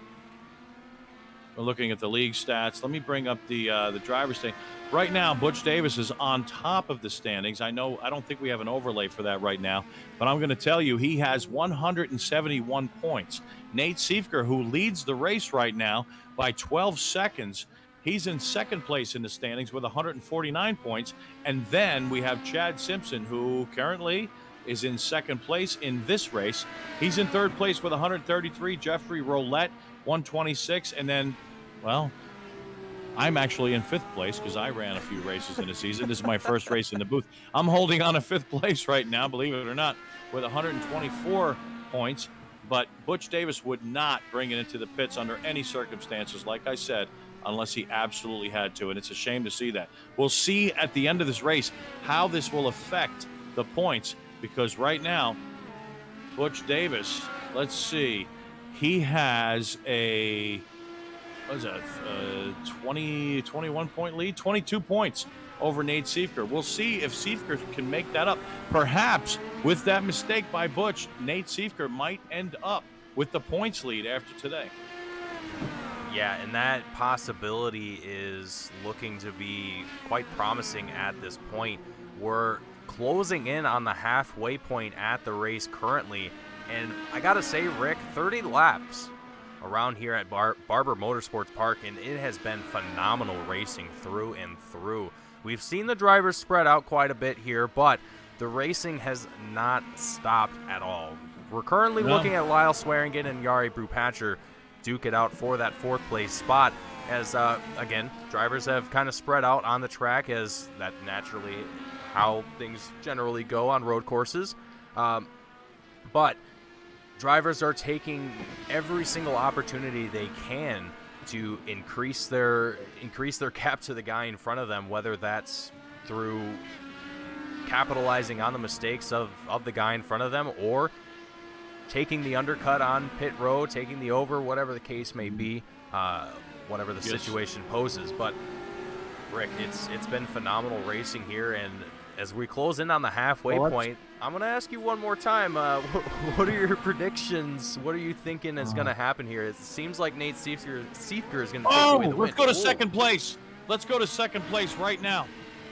We're looking at the league stats. Let me bring up the driver's standing. Right now, Butch Davis is on top of the standings. I don't think we have an overlay for that right now, but I'm going to tell you he has 171 points. Nate Siefker, who leads the race right now by 12 seconds, he's in second place in the standings with 149 points. And then we have Chad Simpson, who currently is in second place in this race. He's in third place with 133. Jeffrey Roulette, 126. And then, well, I'm actually in fifth place because I ran a few races in the season. This is my first race in the booth. I'm holding on to fifth place right now, believe it or not, with 124 points. But Butch Davis would not bring it into the pits under any circumstances, like I said, unless he absolutely had to. And it's a shame to see that. We'll see at the end of this race how this will affect the points, because right now, Butch Davis, let's see, he has a 21 point lead, 22 points over Nate Siefker. We'll see if Siefker can make that up. Perhaps with that mistake by Butch, Nate Siefker might end up with the points lead after today. Yeah, and that possibility is looking to be quite promising at this point. We're closing in on the halfway point at the race currently, and I gotta say, Rick, 30 laps around here at Barber Motorsports Park, and it has been phenomenal racing through and through. We've seen the drivers spread out quite a bit here, but the racing has not stopped at all. We're currently looking at Lyle Swearingen and Jari Brupatcher duke it out for that fourth place spot, as again, drivers have kind of spread out on the track, as that naturally how things generally go on road courses. But drivers are taking every single opportunity they can to increase their gap to the guy in front of them, whether that's through capitalizing on the mistakes of the guy in front of them, or taking the undercut on pit road, taking the over, whatever the case may be, whatever the situation poses. But Rick, it's been phenomenal racing here, and as we close in on the halfway point, I'm going to ask you one more time, what are your predictions? What are you thinking is going to happen here? It seems like Nate Siefker is going to take away the win. Let's go to second place. Let's go to second place right now.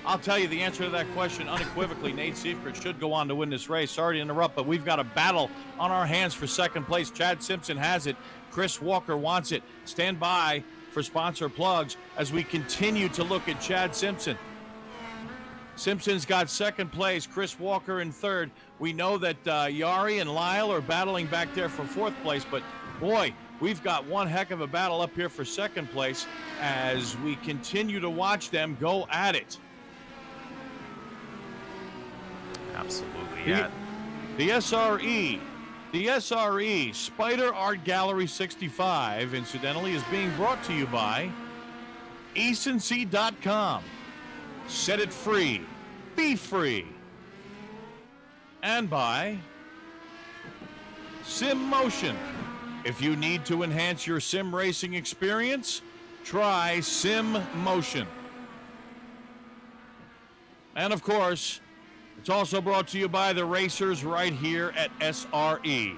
I'll tell you the answer to that question unequivocally. Nate Siefker should go on to win this race. Sorry to interrupt, but we've got a battle on our hands for second place. Chad Simpson has it. Chris Walker wants it. Stand by for sponsor plugs as we continue to look at Chad Simpson. Simpson's got second place, Chris Walker in third. We know that Jari and Lyle are battling back there for fourth place, but boy, we've got one heck of a battle up here for second place as we continue to watch them go at it. Absolutely, yeah. The SRE, Spider Art Gallery 65, incidentally, is being brought to you by ecency.com. Set it free. Be free. And by Sim Motion. If you need to enhance your sim racing experience, try Sim Motion. And of course, it's also brought to you by the racers right here at SRE.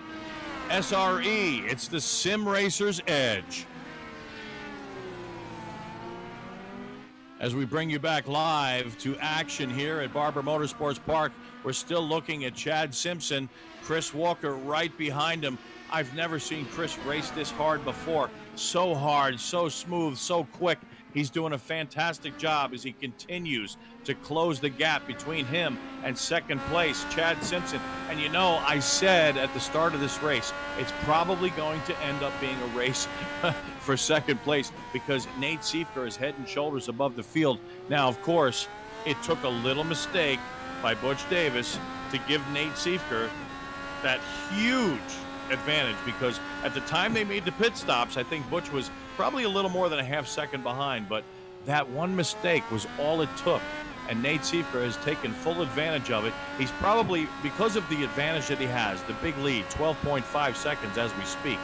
SRE, it's the Sim Racer's Edge. As we bring you back live to action here at Barber Motorsports Park, we're still looking at Chad Simpson, Chris Walker right behind him. I've never seen Chris race this hard before. So hard, so smooth, so quick. He's doing a fantastic job as he continues to close the gap between him and second place, Chad Simpson. And you know, I said at the start of this race, it's probably going to end up being a race for second place because Nate Siefker is head and shoulders above the field. Now, of course, it took a little mistake by Butch Davis to give Nate Siefker that huge advantage, because at the time they made the pit stops, I think Butch was probably a little more than a half second behind, but that one mistake was all it took, and Nate Siefker has taken full advantage of it. He's probably, because of the advantage that he has, the big lead, 12.5 seconds as we speak,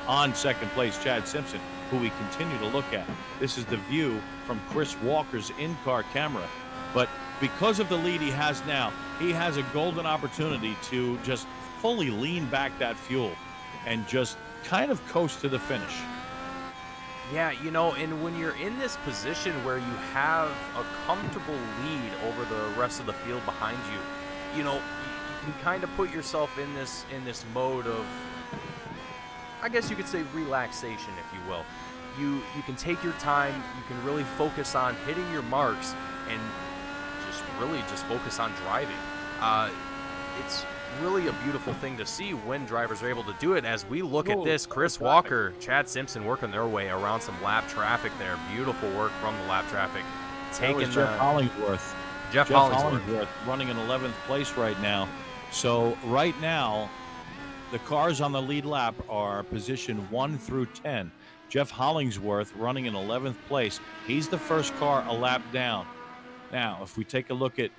on second place Chad Simpson, who we continue to look at. This is the view from Chris Walker's in-car camera, but because of the lead he has now, he has a golden opportunity to just fully lean back that fuel and just kind of coast to the finish. Yeah, you know, and when you're in this position where you have a comfortable lead over the rest of the field behind you, you know, you can kind of put yourself in this mode of, I guess you could say, relaxation, if you will. You can take your time, you can really focus on hitting your marks and just really just focus on driving. it's really a beautiful thing to see when drivers are able to do it. As we look at Oh, this, Chris Walker, Chad Simpson working their way around some lap traffic there. Beautiful work from the lap traffic. That was Jeff Hollingsworth. Jeff Hollingsworth running in 11th place right now. So right now, the cars on the lead lap are position 1 through 10. Jeff Hollingsworth running in 11th place. He's the first car a lap down. Now, if we take a look at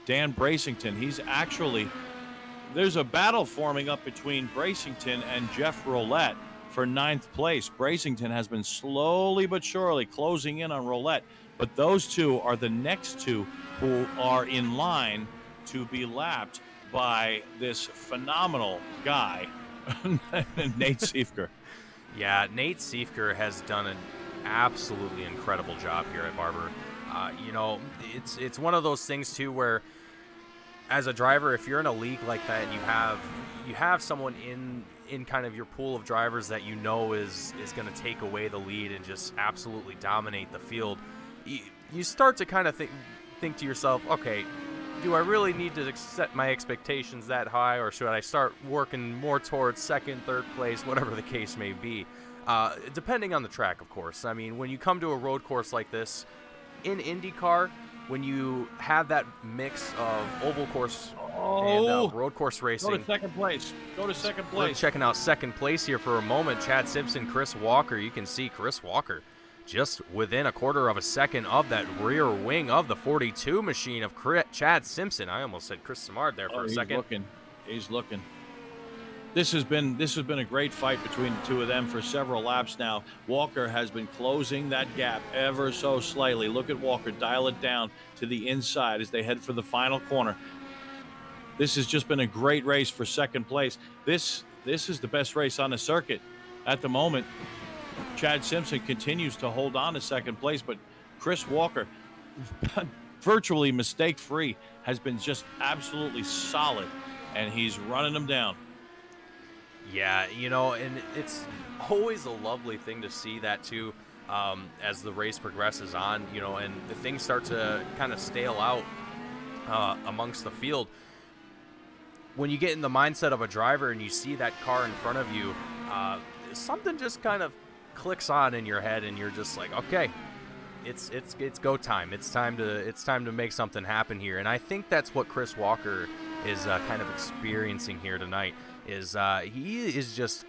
Dan Bracington, there's a battle forming up between Bracington and Jeff Roulette for 9th place. Bracington has been slowly but surely closing in on Roulette, but those two are the next two who are in line to be lapped by this phenomenal guy, Nate Siefker. Yeah, Nate Siefker has done an absolutely incredible job here at Barber. It's one of those things too where, as a driver, if you're in a league like that and you have someone in kind of your pool of drivers that you know is going to take away the lead and just absolutely dominate the field, you start to kind of think to yourself, okay, do I really need to set my expectations that high, or should I start working more towards second, third place, whatever the case may be, depending on the track, of course. I mean, when you come to a road course like this, in IndyCar, when you have that mix of oval course and road course racing. Go to second place. We're checking out second place here for a moment. Chad Simpson, Chris Walker. You can see Chris Walker just within a quarter of a second of that rear wing of the 42 machine of Chad Simpson. I almost said Chris Samard there for a second. He's looking. This has been a great fight between the two of them for several laps now. Walker has been closing that gap ever so slightly. Look at Walker dial it down to the inside as they head for the final corner. This has just been a great race for second place. This is the best race on the circuit at the moment. Chad Simpson continues to hold on to second place, but Chris Walker, virtually mistake-free, has been just absolutely solid, and he's running them down. Yeah, and it's always a lovely thing to see that too, as the race progresses on, and the things start to kind of stale out amongst the field. When you get in the mindset of a driver and you see that car in front of you, something just kind of clicks on in your head, and you're just like, okay, it's go time. It's time to make something happen here. And I think that's what Chris Walker is kind of experiencing here tonight. He is just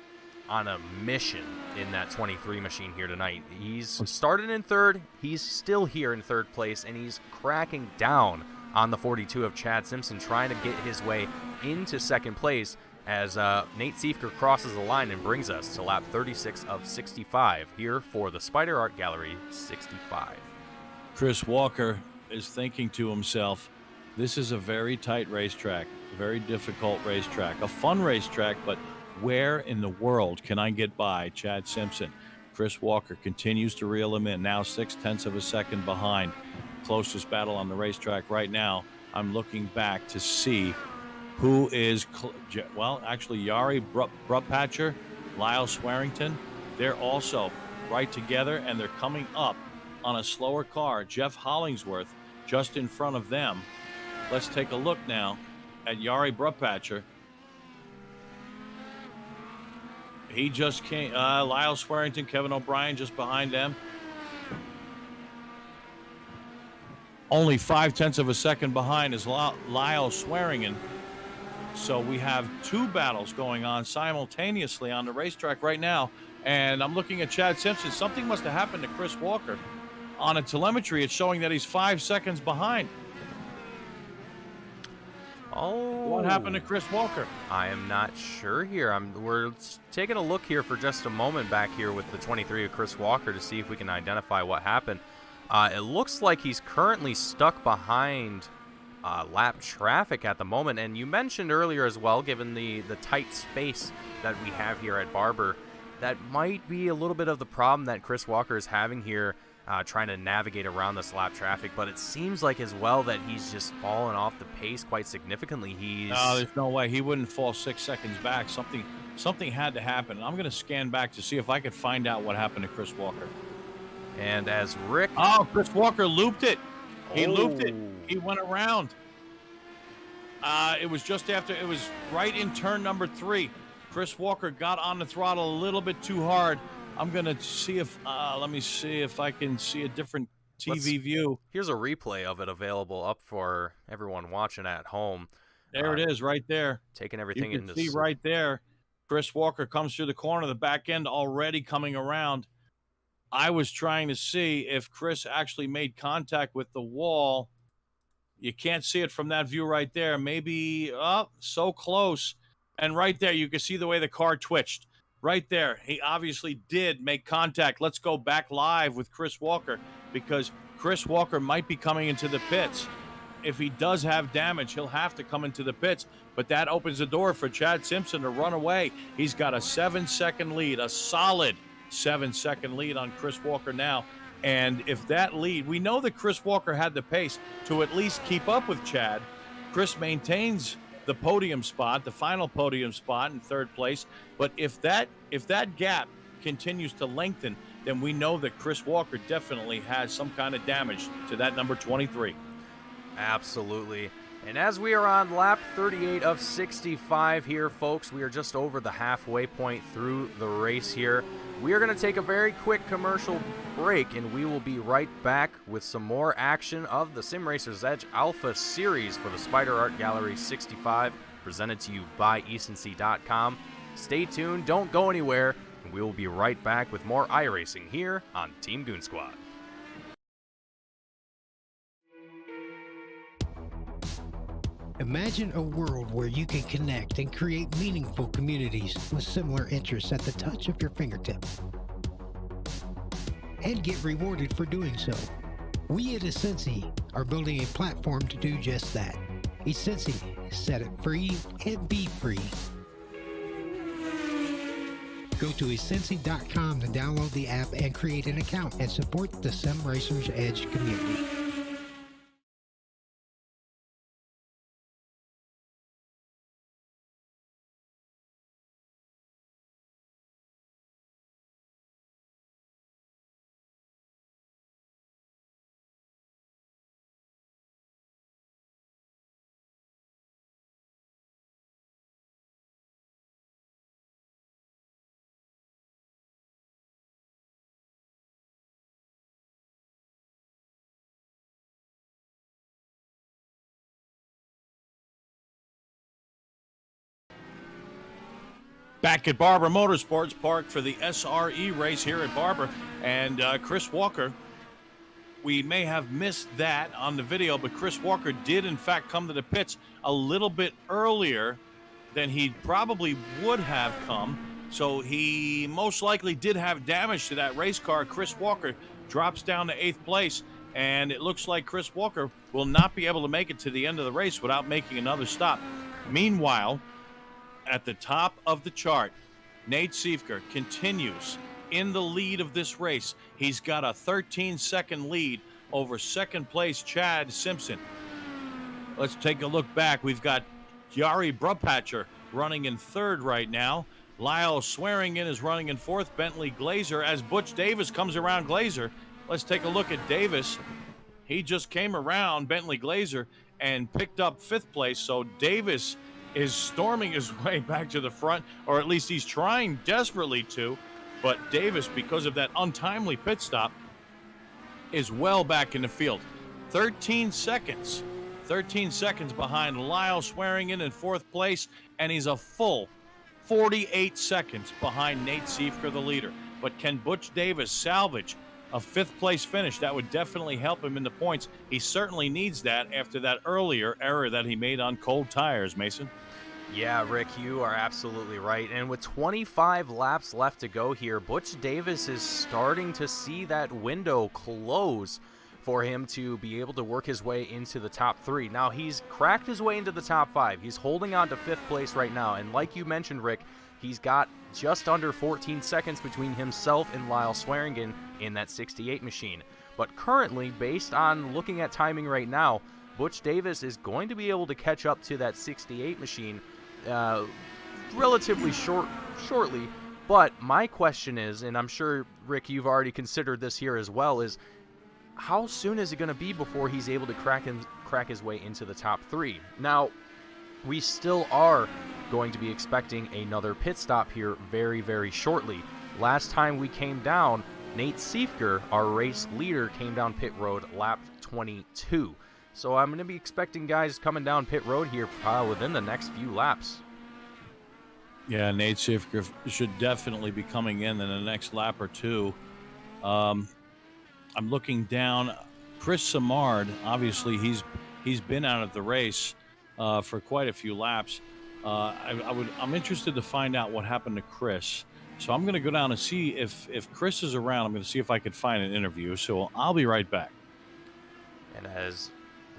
on a mission in that 23 machine here tonight. He's started in third. He's still here in third place, and he's cracking down on the 42 of Chad Simpson, trying to get his way into second place as Nate Siefker crosses the line and brings us to lap 36 of 65 here for the Spider Art Gallery 65. Chris Walker is thinking to himself, this is a very tight racetrack, a very difficult racetrack, a fun racetrack, but where in the world can I get by Chad Simpson? Chris Walker continues to reel him in, now 0.6 of a second behind. Closest battle on the racetrack right now. I'm looking back to see who is, actually Yari Brupatcher, Lyle Swearington, they're also right together, and they're coming up on a slower car. Jeff Hollingsworth just in front of them. Let's take a look now at Yari Brupatcher. He just came, Lyle Swearington, Kevin O'Brien just behind them. Only 0.5 of a second behind is Lyle Swearingen. So we have two battles going on simultaneously on the racetrack right now. And I'm looking at Chad Simpson. Something must have happened to Chris Walker. On a telemetry, it's showing that he's 5 seconds behind. Oh. What happened to Chris Walker? I am not sure here. We're taking a look here for just a moment back here with the 23 of Chris Walker to see if we can identify what happened. It looks like he's currently stuck behind lap traffic at the moment. And you mentioned earlier as well, given the tight space that we have here at Barber, that might be a little bit of the problem that Chris Walker is having here, trying to navigate around this lap traffic. But it seems like as well that he's just fallen off the pace quite significantly. No, there's no way. He wouldn't fall 6 seconds back. Something had to happen. And I'm going to scan back to see if I could find out what happened to Chris Walker. And as Rick... Oh, Chris Walker looped it. He looped it. He went around. It was just after, it was right in turn number 3. Chris Walker got on the throttle a little bit too hard. I'm going to see if, let me see if I can see a different TV view. Here's a replay of it available up for everyone watching at home. There it is, right there. Taking everything you can into see right there. Chris Walker comes through the corner, the back end already coming around. I was trying to see if Chris actually made contact with the wall. You can't see it from that view right there. Maybe, so close. And right there, you can see the way the car twitched. Right there, he obviously did make contact. Let's go back live with Chris Walker because Chris Walker might be coming into the pits. If he does have damage, he'll have to come into the pits. But that opens the door for Chad Simpson to run away. He's got a 7-second lead, a solid 7-second lead on Chris Walker now. And if that lead, we know that Chris Walker had the pace to at least keep up with Chad. Chris maintains the podium spot, the final podium spot in 3rd place. But if that gap continues to lengthen, then we know that Chris Walker definitely has some kind of damage to that number 23. Absolutely. And as we are on lap 38 of 65 here, folks, we are just over the halfway point through the race here. We are going to take a very quick commercial break, and we will be right back with some more action of the Sim Racers Edge Alpha Series for the Spider Art Gallery 65, presented to you by ecency.com. Stay tuned, don't go anywhere, and we will be right back with more iRacing here on Team Goon Squad. Imagine a world where you can connect and create meaningful communities with similar interests at the touch of your fingertip. And get rewarded for doing so. We at Essency are building a platform to do just that. Essency, set it free and be free. Go to Essency.com to download the app and create an account and support the Sim Racers Edge community. Back at Barber Motorsports Park for the SRE race here at Barber. And Chris Walker, we may have missed that on the video, but Chris Walker did, in fact, come to the pits a little bit earlier than he probably would have come. So he most likely did have damage to that race car. Chris Walker drops down to 8th place, and it looks like Chris Walker will not be able to make it to the end of the race without making another stop. Meanwhile, at the top of the chart, Nate Siefker continues in the lead of this race. He's got a 13-second lead over 2nd place Chad Simpson. Let's take a look back. We've got Jari Brupatcher running in 3rd right now. Lyle Swearingen is running in 4th. Bentley Glazer as Butch Davis comes around Glazer. Let's take a look at Davis. He just came around Bentley Glazer and picked up 5th place. So Davis is storming his way back to the front, or at least he's trying desperately to. But Davis, because of that untimely pit stop, is well back in the field. 13 seconds behind Lyle Swearingen in 4th place, and he's a full 48 seconds behind Nate Siefker, the leader. But can Butch Davis salvage a 5th place finish? That would definitely help him in the points. He certainly needs that after that earlier error that he made on cold tires, Mason. Yeah, Rick, you are absolutely right. And with 25 laps left to go here, Butch Davis is starting to see that window close for him to be able to work his way into the top 3. Now, he's cracked his way into the top 5. He's holding on to 5th place right now. And like you mentioned, Rick, he's got just under 14 seconds between himself and Lyle Swearingen in that 68 machine. But currently, based on looking at timing right now, Butch Davis is going to be able to catch up to that 68 machine relatively shortly. But my question is, and I'm sure, Rick, you've already considered this here as well, is how soon is it going to be before he's able to crack his way into the top 3? Now, we still are going to be expecting another pit stop here very, very shortly. Last time we came down, Nate Siefker, our race leader, came down pit road lap 22. So I'm going to be expecting guys coming down pit road here within the next few laps. Yeah, Nate Siefker should definitely be coming in the next lap or two. I'm looking down. Chris Samard, obviously he's been out of the race for quite a few laps. I'm interested to find out what happened to Chris. So I'm going to go down and see if Chris is around. I'm going to see if I could find an interview. So I'll be right back. And as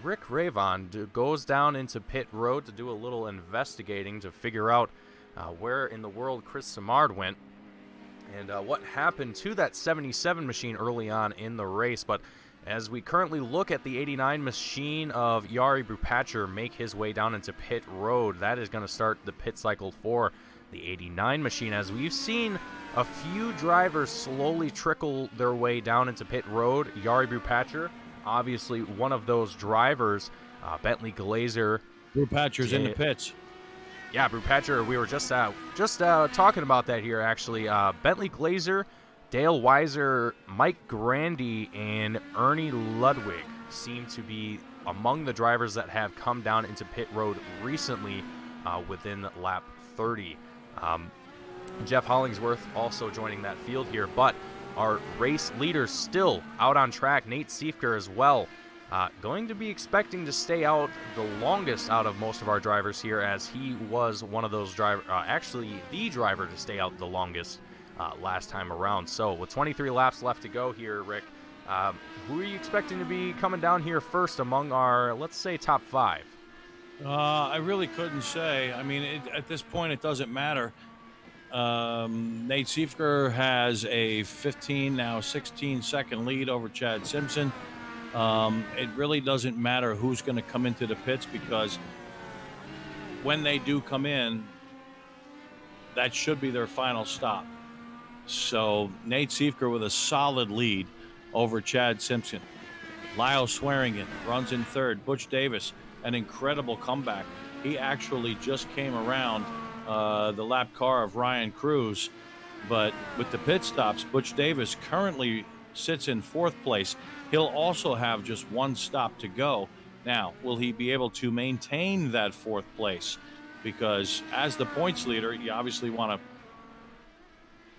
Rick Ravon goes down into pit road to do a little investigating to figure out where in the world Chris Samard went and what happened to that 77 machine early on in the race. But as we currently look at the 89 machine of Jari Brupatcher make his way down into pit road, that is going to start the pit cycle for the 89 machine, as we've seen a few drivers slowly trickle their way down into pit road. Jari Brupatcher, obviously one of those drivers. Bentley Glazer. Brupatcher's in the pits. Yeah, Brupatcher, we were just talking about that here, actually. Bentley Glazer, Dale Weiser, Mike Grandy, and Ernie Ludwig seem to be among the drivers that have come down into pit road recently within lap 30. Jeff Hollingsworth also joining that field here, but our race leader still out on track, Nate Siefker as well. Going to be expecting to stay out the longest out of most of our drivers here, as he was one of those drivers, actually the driver to stay out the longest last time around. So with 23 laps left to go here, Rick, who are you expecting to be coming down here first among our, let's say, top 5? I really couldn't say. I mean, at this point, it doesn't matter. Nate Siefker has a 15, now 16-second lead over Chad Simpson. It really doesn't matter who's going to come into the pits, because when they do come in, that should be their final stop. So Nate Siefker with a solid lead over Chad Simpson. Lyle Swearingen runs in third. Butch Davis, an incredible comeback. He actually just came around the lap car of Ryan Cruz, but with the pit stops, Butch Davis currently sits in fourth place. He'll also have just one stop to go. Now, will he be able to maintain that fourth place? Because as the points leader, you obviously want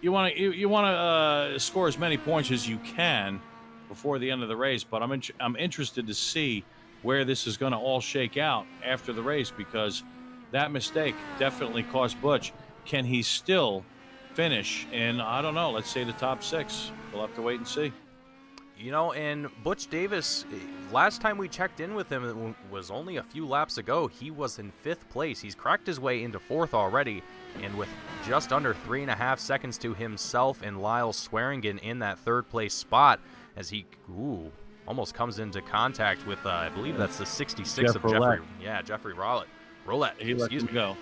to score as many points as you can before the end of the race. But I'm interested to see where this is going to all shake out after the race, because that mistake definitely cost Butch. Can he still finish in, I don't know, let's say the top 6? We'll have to wait and see. You know, and Butch Davis, last time we checked in with him, it was only a few laps ago. He was in 5th place. He's cracked his way into 4th already, and with just under 3.5 seconds to himself and Lyle Swearingen in that 3rd place spot, as he almost comes into contact with, I believe that's the 66 of Jeffrey. Yeah, Jeffrey Roulette. He let him go.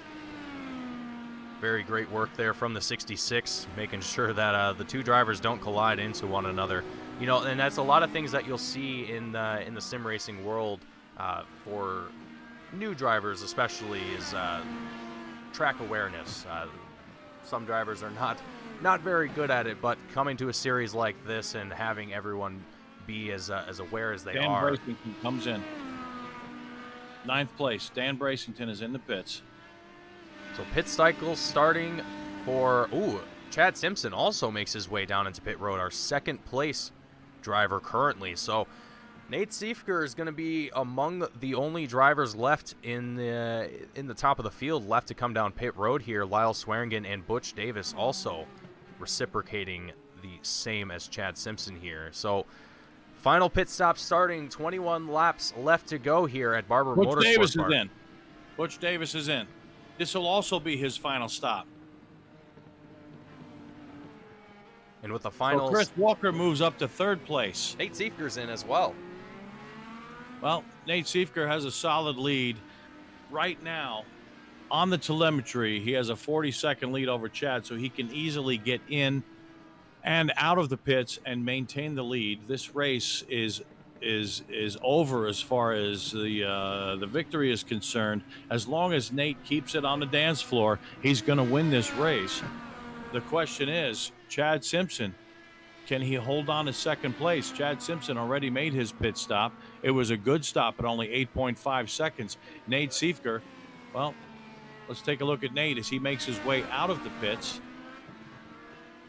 Very great work there from the 66, making sure that the two drivers don't collide into one another. You know, and that's a lot of things that you'll see in the sim racing world for new drivers, especially, is track awareness. Some drivers are not very good at it, but coming to a series like this and having everyone be as aware as they are. Dan Bracington comes in 9th place. Dan Bracington is in the pits. So pit cycle starting for Chad Simpson also makes his way down into pit road, our 2nd place driver currently. So Nate Siefker is going to be among the only drivers left in the top of the field left to come down pit road here. Lyle Swearingen and Butch Davis also reciprocating the same as Chad Simpson here. So final pit stop starting, 21 laps left to go here at Barber Motorsports Park. Butch Davis is in. Butch Davis is in. This will also be his final stop. And with the finals, so Chris Walker moves up to 3rd place. Nate Siefker's in as well. Well, Nate Siefker has a solid lead right now. On the telemetry, he has a 40-second lead over Chad, so he can easily get in and out of the pits and maintain the lead. This race is is over as far as the victory is concerned. As long as Nate keeps it on the dance floor, he's going to win this race. The question is, Chad Simpson, can he hold on to second place? Chad Simpson already made his pit stop. It was a good stop at only 8.5 seconds. Nate Siefker, well, let's take a look at Nate as he makes his way out of the pits.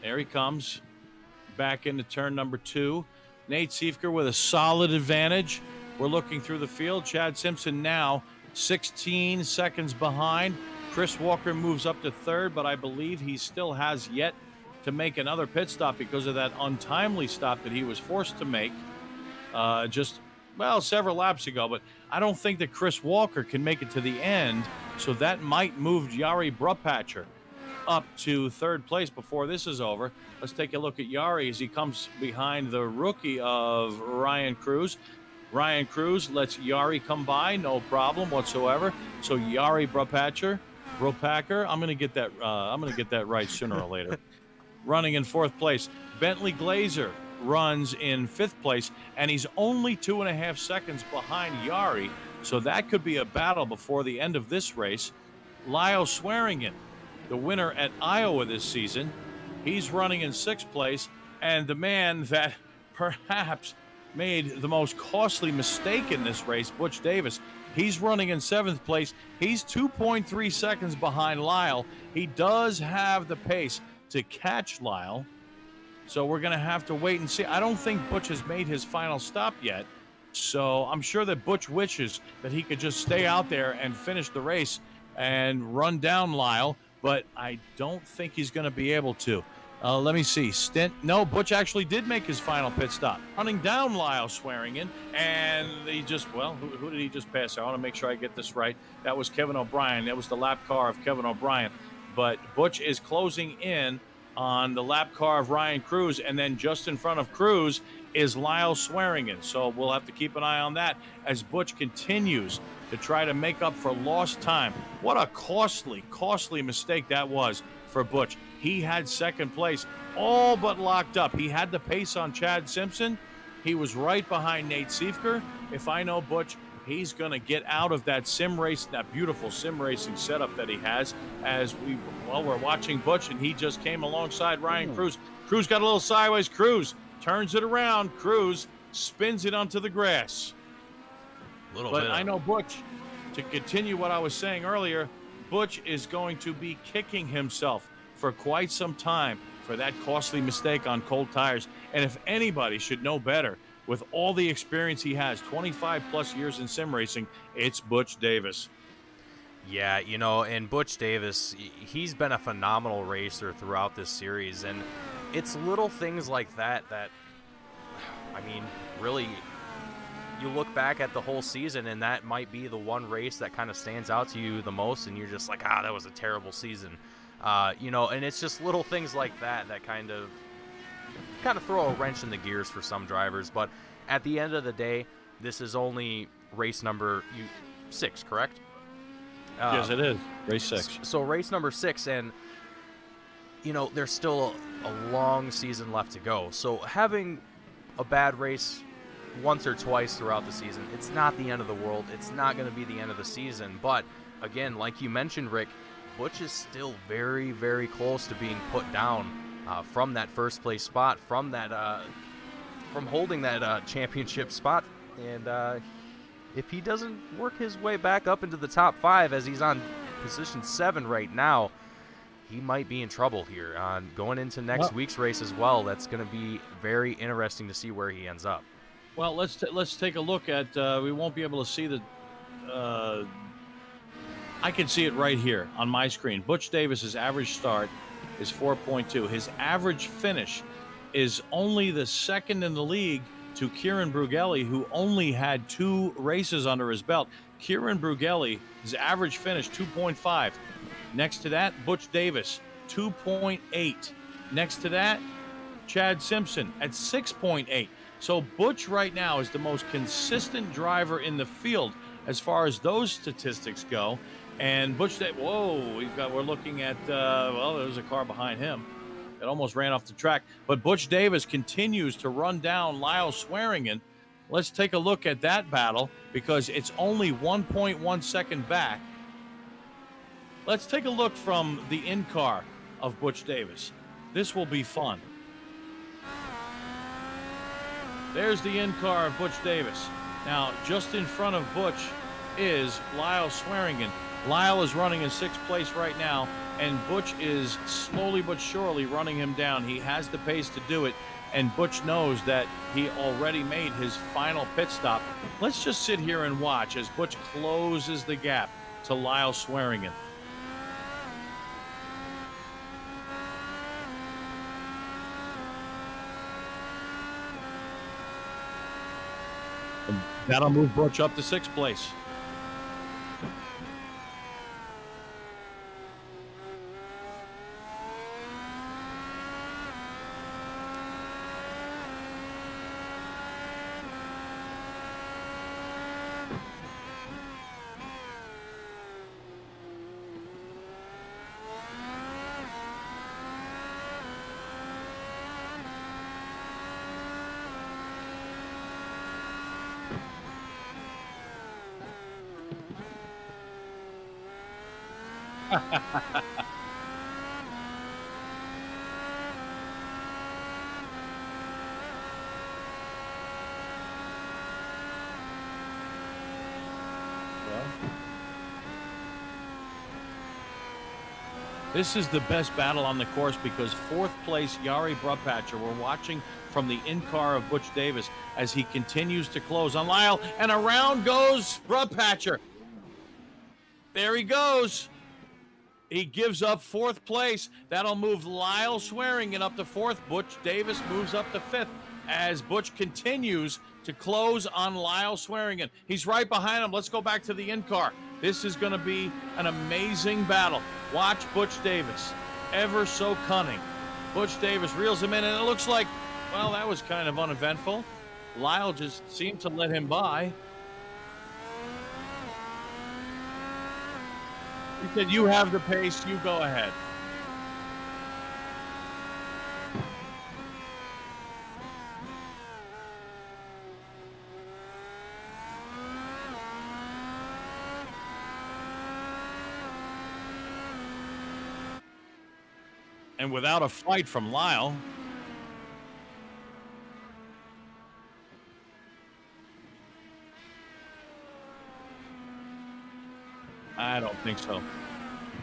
There he comes, back into turn number 2. Nate Siefker with a solid advantage. We're looking through the field. Chad Simpson now 16 seconds behind. Chris Walker moves up to third, but I believe he still has yet to make another pit stop because of that untimely stop that he was forced to make several laps ago. But I don't think that Chris Walker can make it to the end, so that might move Jari Brupatcher up to third place before this is over. Let's take a look at Jari as he comes behind the rookie of Ryan Cruz. Ryan Cruz lets Jari come by, no problem whatsoever. So Jari Brupatcher, I'm going to get that right sooner or later. Running in fourth place. Bentley Glazer runs in fifth place, and he's only 2.5 seconds behind Jari, so that could be a battle before the end of this race. Lyle Swearingen, the winner at Iowa this season, he's running in sixth place, and the man that perhaps made the most costly mistake in this race, Butch Davis, he's running in seventh place. He's 2.3 seconds behind Lyle. He does have the pace to catch Lyle, so we're going to have to wait and see. I don't think Butch has made his final stop yet, so I'm sure that Butch wishes that he could just stay out there and finish the race and run down Lyle, but I don't think he's going to be able to. Let me see. No, Butch actually did make his final pit stop, running down Lyle Swearingen, and he just, who did he just pass? I want to make sure I get this right. That was Kevin O'Brien. That was the lap car of Kevin O'Brien. But Butch is closing in on the lap car of Ryan Cruz, and then just in front of Cruz is Lyle Swearingen. So we'll have to keep an eye on that as Butch continues to try to make up for lost time. What a costly mistake that was for Butch. He had second place all but locked up. He had the pace on Chad Simpson. He was right behind Nate Siefker. If I know Butch, he's going to get out of that sim race, that beautiful sim racing setup that he has, as we're watching Butch, and he just came alongside Ryan Cruz. Cruz got a little sideways. Cruz turns it around. Cruz spins it onto the grass. But I know Butch, to continue what I was saying earlier, Butch is going to be kicking himself for quite some time for that costly mistake on cold tires. And if anybody should know better, with all the experience he has, 25 plus years in sim racing, it's Butch Davis. Yeah, and Butch Davis, he's been a phenomenal racer throughout this series, and it's little things like that, really, you look back at the whole season, and that might be the one race that kind of stands out to you the most, and you're just like, that was a terrible season. And it's just little things like that kind of throw a wrench in the gears for some drivers. But at the end of the day, this is only race number 6, correct? Yes, it is. Race 6. So race number 6, and, there's still a long season left to go. So having a bad race once or twice throughout the season, it's not the end of the world. It's not going to be the end of the season. But, again, like you mentioned, Rick, Butch is still very, very close to being put down from that first place spot, from holding that championship spot. And if he doesn't work his way back up into the top 5, as he's on position 7 right now, he might be in trouble here going into next week's race as well. That's going to be very interesting to see where he ends up. Well, let's take a look at. We won't be able to see the. I can see it right here on my screen. Butch Davis's average start is 4.2. His average finish is only the second in the league to Kieran Brugelli, who only had 2 races under his belt. Kieran Brugelli, his average finish 2.5. Next to that, Butch Davis, 2.8. Next to that, Chad Simpson at 6.8. So Butch right now is the most consistent driver in the field as far as those statistics go. And Butch Davis, we're looking at, there's a car behind him. It almost ran off the track. But Butch Davis continues to run down Lyle Swearingen Let's take a look at that battle because it's only 1.1 second back. Let's take a look from the in-car of Butch Davis. This will be fun. There's the in-car of Butch Davis. Now, just in front of Butch is Lyle Swearingen. Lyle is running in 6th place right now, and Butch is slowly but surely running him down. He has the pace to do it, and Butch knows that he already made his final pit stop. Let's just sit here and watch as Butch closes the gap to Lyle Swearingen. And that'll move Butch up to 6th place. This is the best battle on the course because 4th place Yari Brupatcher. We're watching from the in-car of Butch Davis as he continues to close on Lyle, and around goes Brupatcher. There he goes. He gives up 4th place. That'll move Lyle Swearingen up to 4th. Butch Davis moves up to 5th as Butch continues to close on Lyle Swearingen. He's right behind him. Let's go back to the in-car. This is going to be an amazing battle. Watch Butch Davis. Ever so cunning. Butch Davis reels him in, and it looks like, well, that was kind of uneventful. Lyle just seemed to let him by. He said, you have the pace, you go ahead. And without a fight from Lyle, I don't think so.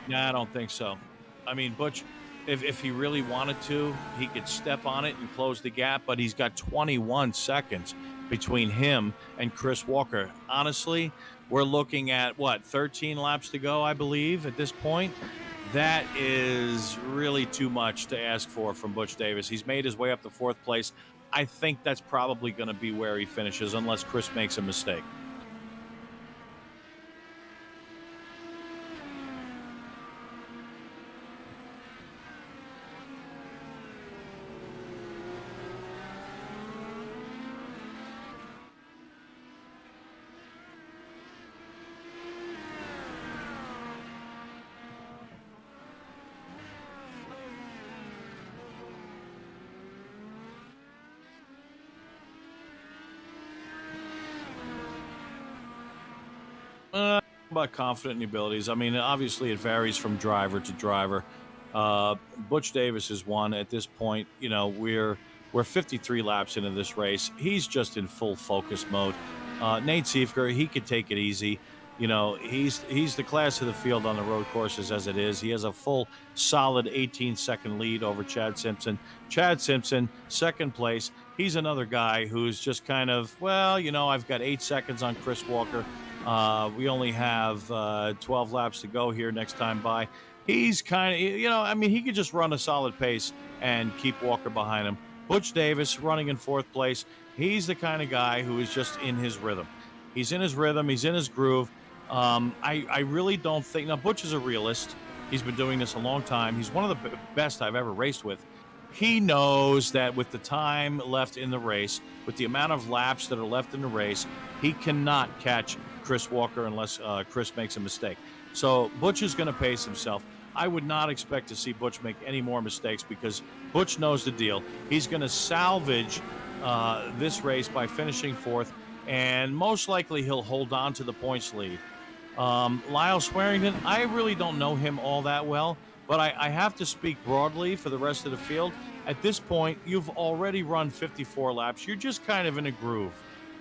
No, I don't think so. I mean, Butch, if he really wanted to, he could step on it and close the gap, but he's got 21 seconds between him and Chris Walker. Honestly, we're looking at, 13 laps to go, I believe, at this point. That is really too much to ask for from Butch Davis. He's made his way up to 4th place. I think that's probably going to be where he finishes unless Chris makes a mistake. About confident in the abilities. I mean, obviously it varies from driver to driver. Butch Davis is one at this point. You know, we're 53 laps into this race. He's just in full focus mode. Nate Siefker, he could take it easy. You know, he's the class of the field on the road courses as it is. He has a full solid 18-second lead over Chad Simpson. Chad Simpson, 2nd place. He's another guy who's just kind of, well, you know, I've got 8 seconds on Chris Walker. We only have 12 laps to go here next time by. He's kind of, you know, I mean, he could just run a solid pace and keep Walker behind him. Butch Davis running in 4th place. He's the kind of guy who is just in his rhythm. He's in his rhythm. He's in his groove. I really don't think, now Butch is a realist. He's been doing this a long time. He's one of the best I've ever raced with. He knows that with the time left in the race, with the amount of laps that are left in the race, he cannot catch Chris Walker unless Chris makes a mistake. So Butch is going to pace himself. I would not expect to see Butch make any more mistakes because Butch knows the deal. He's going to salvage this race by finishing fourth, and most likely he'll hold on to the points lead. Lyle Swearingen, I really don't know him all that well, but I have to speak broadly for the rest of the field. At this point, you've already run 54 laps. You're just kind of in a groove.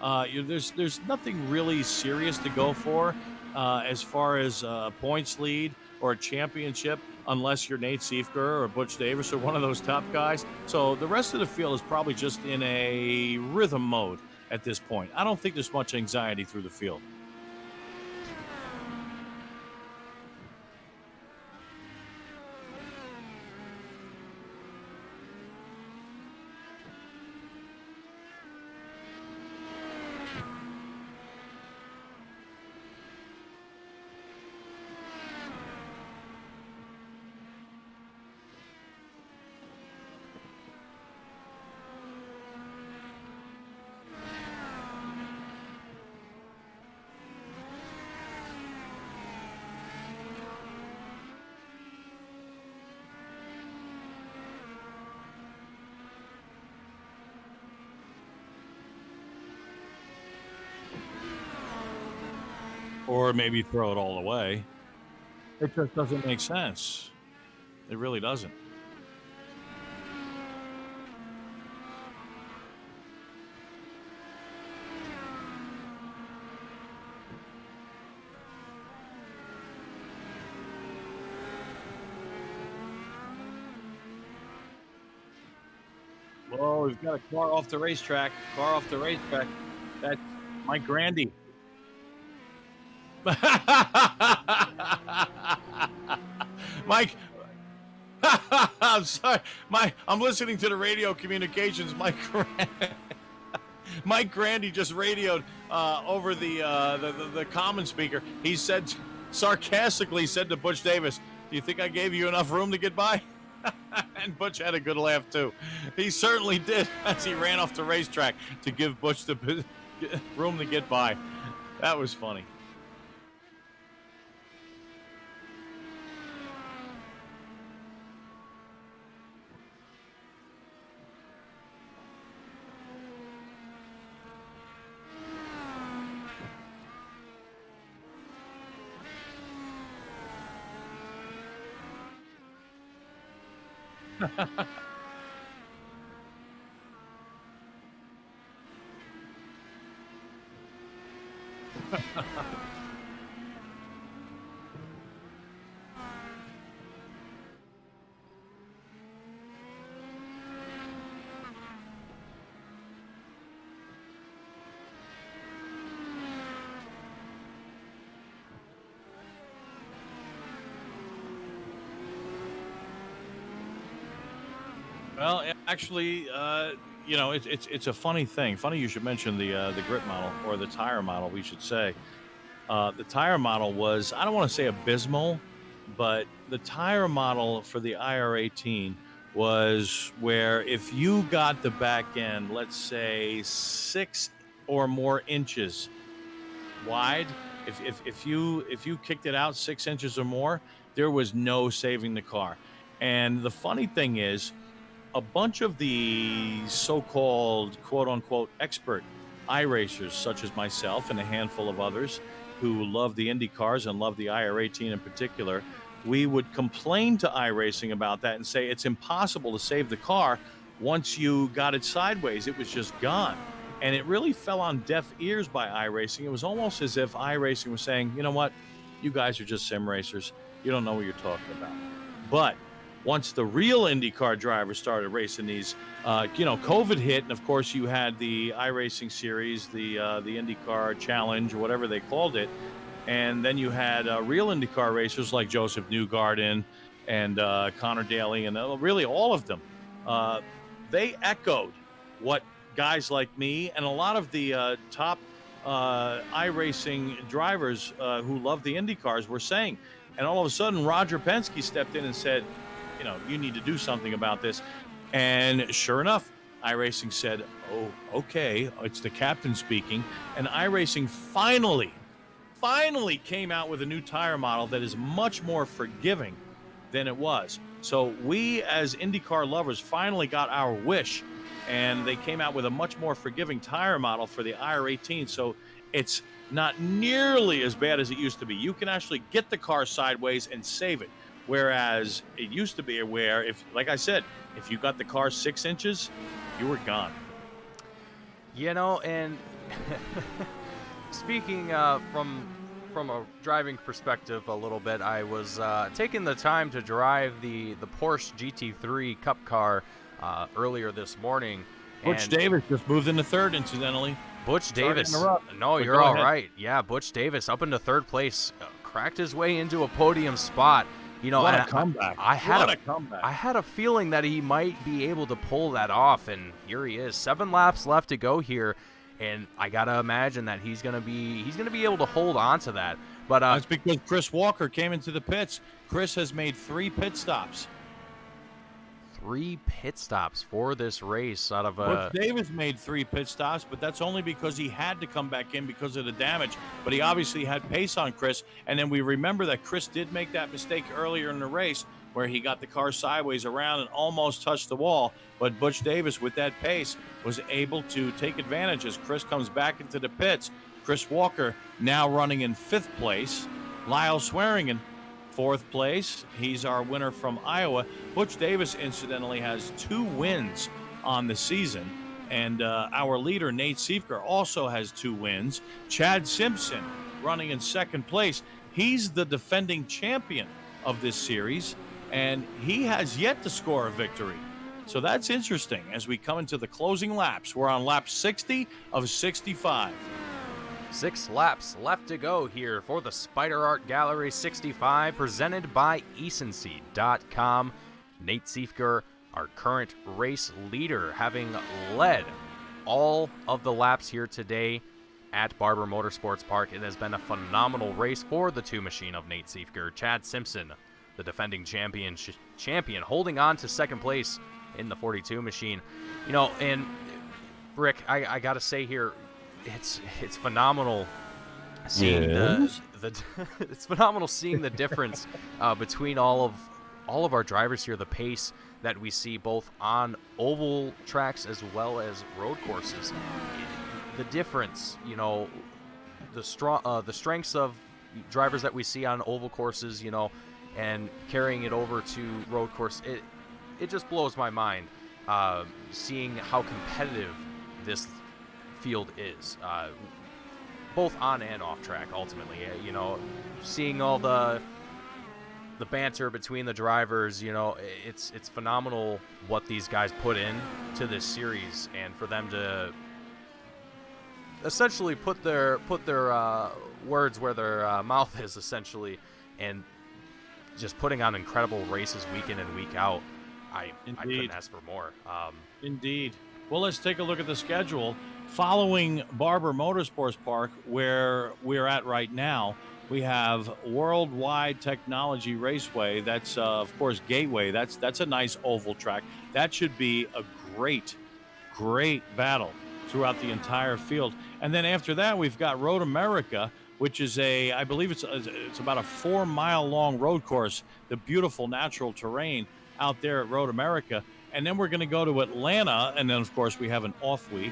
There's nothing really serious to go for as far as points lead or a championship, unless you're Nate Siefker or Butch Davis or one of those top guys. So the rest of the field is probably just in a rhythm mode at this point. I don't think there's much anxiety through the field. Or maybe throw it all away. It just doesn't make sense. It really doesn't. Whoa, we've got a car off the racetrack. Car off the racetrack. That's Mike Grandy. Mike, I'm sorry. I'm listening to the radio communications. Mike Grandy just radioed over the common speaker. He said, sarcastically said to Butch Davis, "Do you think I gave you enough room to get by?" And Butch had a good laugh too. He certainly did as he ran off the racetrack to give Butch the room to get by. That was funny. Well, actually, it's a funny thing. Funny you should mention the grip model, or the tire model, we should say. The tire model was, I don't want to say abysmal, but the tire model for the IR-18 was where if you got the back end, let's say 6 or more inches wide, if you kicked it out 6 inches or more, there was no saving the car. And the funny thing is, a bunch of the so-called quote-unquote expert iRacers, such as myself and a handful of others who love the Indy cars and love the IR-18 in particular, we would complain to iRacing about that and say it's impossible to save the car once you got it sideways. It was just gone. And it really fell on deaf ears by iRacing. It was almost as if iRacing was saying, you know what, you guys are just sim racers. You don't know what you're talking about. But once the real IndyCar drivers started racing these, COVID hit, and of course you had the iRacing series, the IndyCar Challenge, whatever they called it, and then you had real IndyCar racers like Joseph Newgarden and Connor Daly, and really all of them. They echoed what guys like me and a lot of the top iRacing drivers who love the IndyCars were saying. And all of a sudden, Roger Penske stepped in and said, you need to do something about this. And sure enough, iRacing said, oh, okay, it's the captain speaking. And iRacing finally came out with a new tire model that is much more forgiving than it was. So we, as IndyCar lovers, finally got our wish and they came out with a much more forgiving tire model for the IR-18, so it's not nearly as bad as it used to be. You can actually get the car sideways and save it, whereas it used to be where, if, like I said, if you got the car 6 inches, you were gone. You know, and speaking from a driving perspective a little bit, I was taking the time to drive the Porsche GT3 Cup car earlier this morning. Butch Davis just moved into third, incidentally. Butch Davis. No, But you're go all ahead. right. Yeah, Butch Davis up into third place, cracked his way into a podium spot. You know, What and a comeback. I had What a a comeback. I had a feeling that he might be able to pull that off, and here he is. 7 laps left to go here, and I gotta imagine that he's gonna be able to hold on to that. But That's because Chris Walker came into the pits. Chris has made 3 pit stops. 3 pit stops for this race out of Butch Davis made 3 pit stops, but that's only because he had to come back in because of the damage. But he obviously had pace on Chris. And then we remember that Chris did make that mistake earlier in the race where he got the car sideways around and almost touched the wall. But Butch Davis, with that pace, was able to take advantage as Chris comes back into the pits. Chris Walker now running in 5th place. Lyle Swearingen, 4th place. He's our winner from Iowa. Butch Davis, incidentally, has 2 wins on the season. And our leader, Nate Siefker, also has 2 wins. Chad Simpson running in 2nd place. He's the defending champion of this series, and he has yet to score a victory. So that's interesting as we come into the closing laps. We're on lap 60 of 65. 6 laps left to go here for the Spider Art Gallery 65, presented by Ecency.com. Nate Siefker, our current race leader, having led all of the laps here today at Barber Motorsports Park. It has been a phenomenal race for the 2 machine of Nate Siefker. Chad Simpson, the defending champion, holding on to 2nd place in the 42 machine. You know, and Rick, I gotta say here, it's phenomenal seeing the it's phenomenal seeing the difference between all of our drivers here, the pace that we see both on oval tracks as well as road courses. The difference, you know, the strengths of drivers that we see on oval courses, you know, and carrying it over to road course, it just blows my mind seeing how competitive this field is, both on and off track. Ultimately, you know, seeing all the banter between the drivers, you know, it's phenomenal what these guys put in to this series, and for them to essentially put their words where their mouth is, essentially, and just putting on incredible races week in and week out. I couldn't ask for more. Indeed. Well, let's take a look at the schedule. Following Barber Motorsports Park, where we're at right now, we have Worldwide Technology Raceway. That's, of course, Gateway. That's a nice oval track. That should be a great battle throughout the entire field. And then after that, we've got Road America, which is I believe it's about a 4-mile long road course, the beautiful natural terrain out there at Road America. And then we're going to go to Atlanta, and then, of course, we have an off week.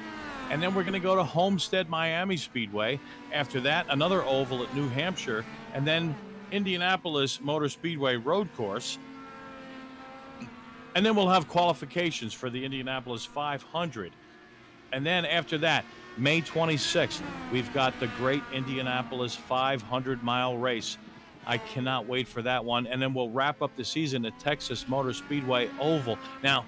And then we're going to go to Homestead Miami Speedway. After that, another oval at New Hampshire, and then Indianapolis Motor Speedway road course. And then we'll have qualifications for the Indianapolis 500. And then after that, May 26th, we've got the great Indianapolis 500-mile race. I cannot wait for that one. And then we'll wrap up the season at Texas Motor Speedway Oval. Now,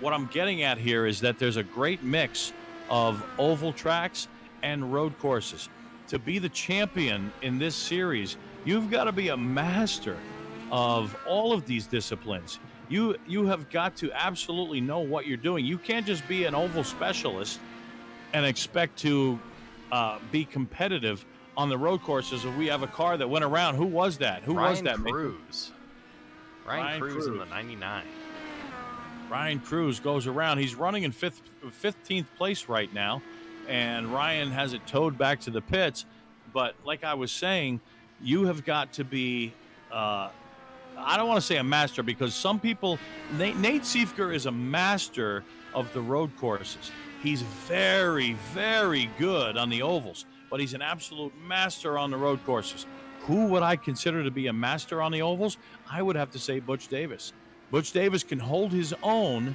what I'm getting at here is that there's a great mix of oval tracks and road courses. To be the champion in this series, you've got to be a master of all of these disciplines. You have got to absolutely know what you're doing. You can't just be an oval specialist and expect to be competitive on the road courses. If we have a car that went around, who was that? Ryan Cruz in the 99. Ryan Cruz goes around. He's running in 15th place right now, and Ryan has it towed back to the pits. But like I was saying, you have got to be I don't want to say a master, because some people, Nate Siefker is a master of the road courses. He's very, very good on the ovals, but he's an absolute master on the road courses. Who would I consider to be a master on the ovals? I would have to say Butch Davis. Butch Davis can hold his own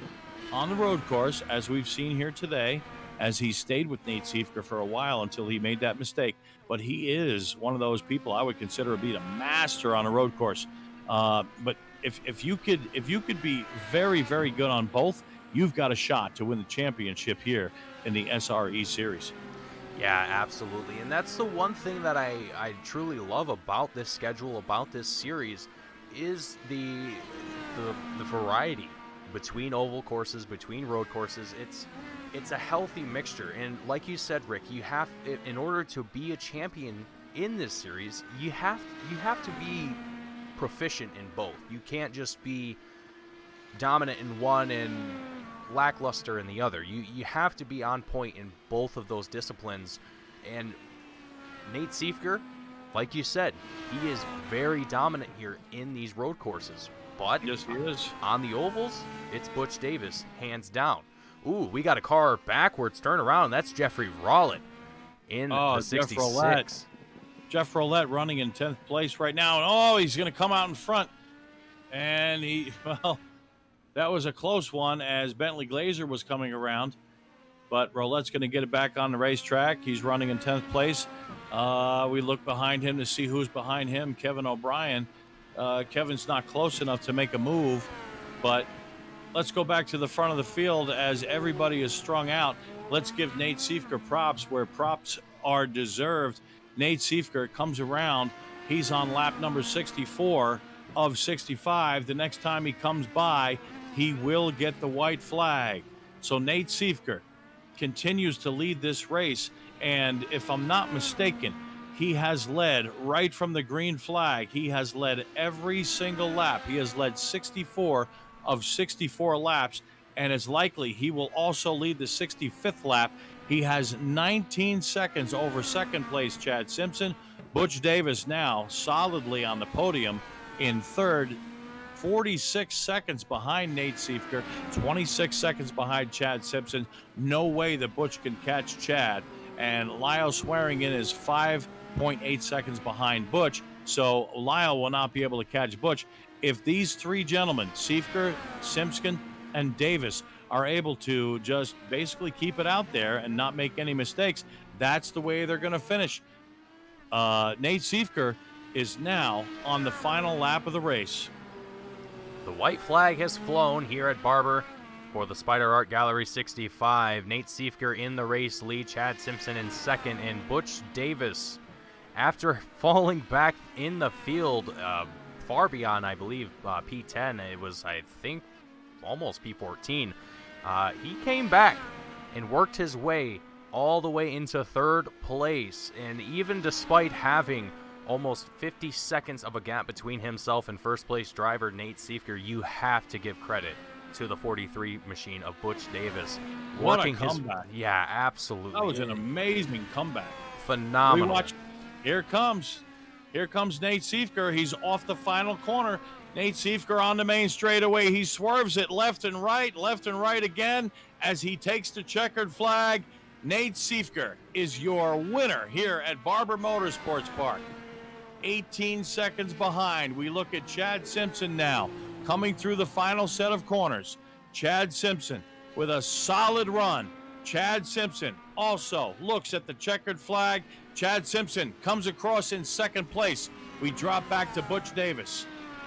on the road course, as we've seen here today, as he stayed with Nate Siefker for a while until he made that mistake. But he is one of those people I would consider to be a master on a road course. But if you could be very, very good on both, you've got a shot to win the championship here in the SRE series. Yeah, absolutely. And that's the one thing that I truly love about this schedule, about this series, is the variety between oval courses, between road courses. It's a healthy mixture. And like you said, Rick, you have, in order to be a champion in this series, you have to be proficient in both. You can't just be dominant in one and lackluster in the other. You have to be on point in both of those disciplines. And Nate Siefker, like you said, he is very dominant here in these road courses. But yes, he is. On the ovals, it's Butch Davis, hands down. Ooh, we got a car backwards turn around. That's Jeffrey Rollett in the 66. Jeff Rollett running in 10th place right now. And he's going to come out in front. And that was a close one as Bentley Glazer was coming around. But Rollett's going to get it back on the racetrack. He's running in 10th place. We look behind him to see who's behind him, Kevin O'Brien. Kevin's not close enough to make a move, but let's go back to the front of the field as everybody is strung out. Let's give Nate Siefker props where props are deserved. Nate Siefker comes around. He's on lap number 64 of 65. The next time he comes by, he will get the white flag. So Nate Siefker continues to lead this race, and if I'm not mistaken, he has led right from the green flag. He has led every single lap. He has led 64 of 64 laps, and it's likely he will also lead the 65th lap. He has 19 seconds over second place Chad Simpson. Butch Davis now solidly on the podium in third, 46 seconds behind Nate Siefker, 26 seconds behind Chad Simpson. No way that Butch can catch Chad. And Lyle Swearingen is 5.8 seconds behind Butch, so Lyle will not be able to catch Butch. If these three gentlemen, Siefker, Simpson, and Davis, are able to just basically keep it out there and not make any mistakes, that's the way they're going to finish. Nate Siefker is now on the final lap of the race. The white flag has flown here at Barber for the Spider Art Gallery 65. Nate Siefker in the race lead, Chad Simpson in second, and Butch Davis, after falling back in the field far beyond, I believe, P10, it was, I think, almost P14, he came back and worked his way all the way into third place. And even despite having almost 50 seconds of a gap between himself and first place driver Nate Siefker, you have to give credit to the 43 machine of Butch Davis. What a comeback. Yeah, absolutely. That was an amazing comeback. Phenomenal. Here comes Nate Siefker. He's off the final corner. Nate Siefker on the main straightaway. He swerves it left and right again as he takes the checkered flag. Nate Siefker is your winner here at Barber Motorsports Park. 18 seconds behind. We look at Chad Simpson now coming through the final set of corners. Chad Simpson with a solid run. Chad Simpson also looks at the checkered flag. Chad Simpson comes across in second place. We drop back to Butch Davis.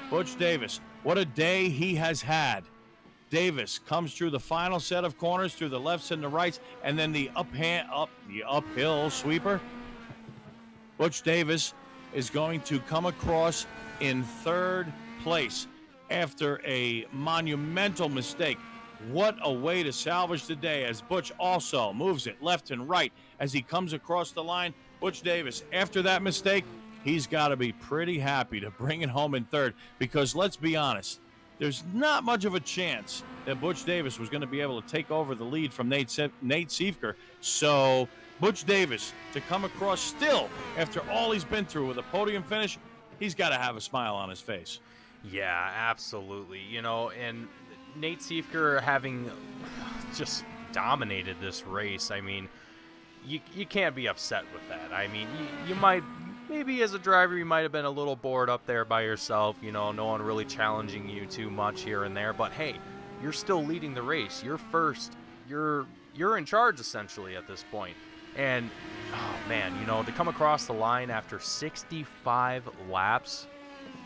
Butch Davis, what a day he has had. Davis comes through the final set of corners, through the lefts and the rights, and then the uphill sweeper. Butch Davis is going to come across in third place after a monumental mistake. What a way to salvage the day as Butch also moves it left and right as he comes across the line. Butch Davis, after that mistake, he's got to be pretty happy to bring it home in third, because let's be honest, there's not much of a chance that Butch Davis was going to be able to take over the lead from Nate Siefker. So Butch Davis to come across still after all he's been through with a podium finish, he's got to have a smile on his face. Yeah, absolutely. And Nate Siefker having just dominated this race. I mean, you can't be upset with that. I mean, you might, maybe as a driver, you might have been a little bored up there by yourself, no one really challenging you too much here and there, but hey, you're still leading the race. You're first. You're in charge essentially at this point. And oh man, to come across the line after 65 laps,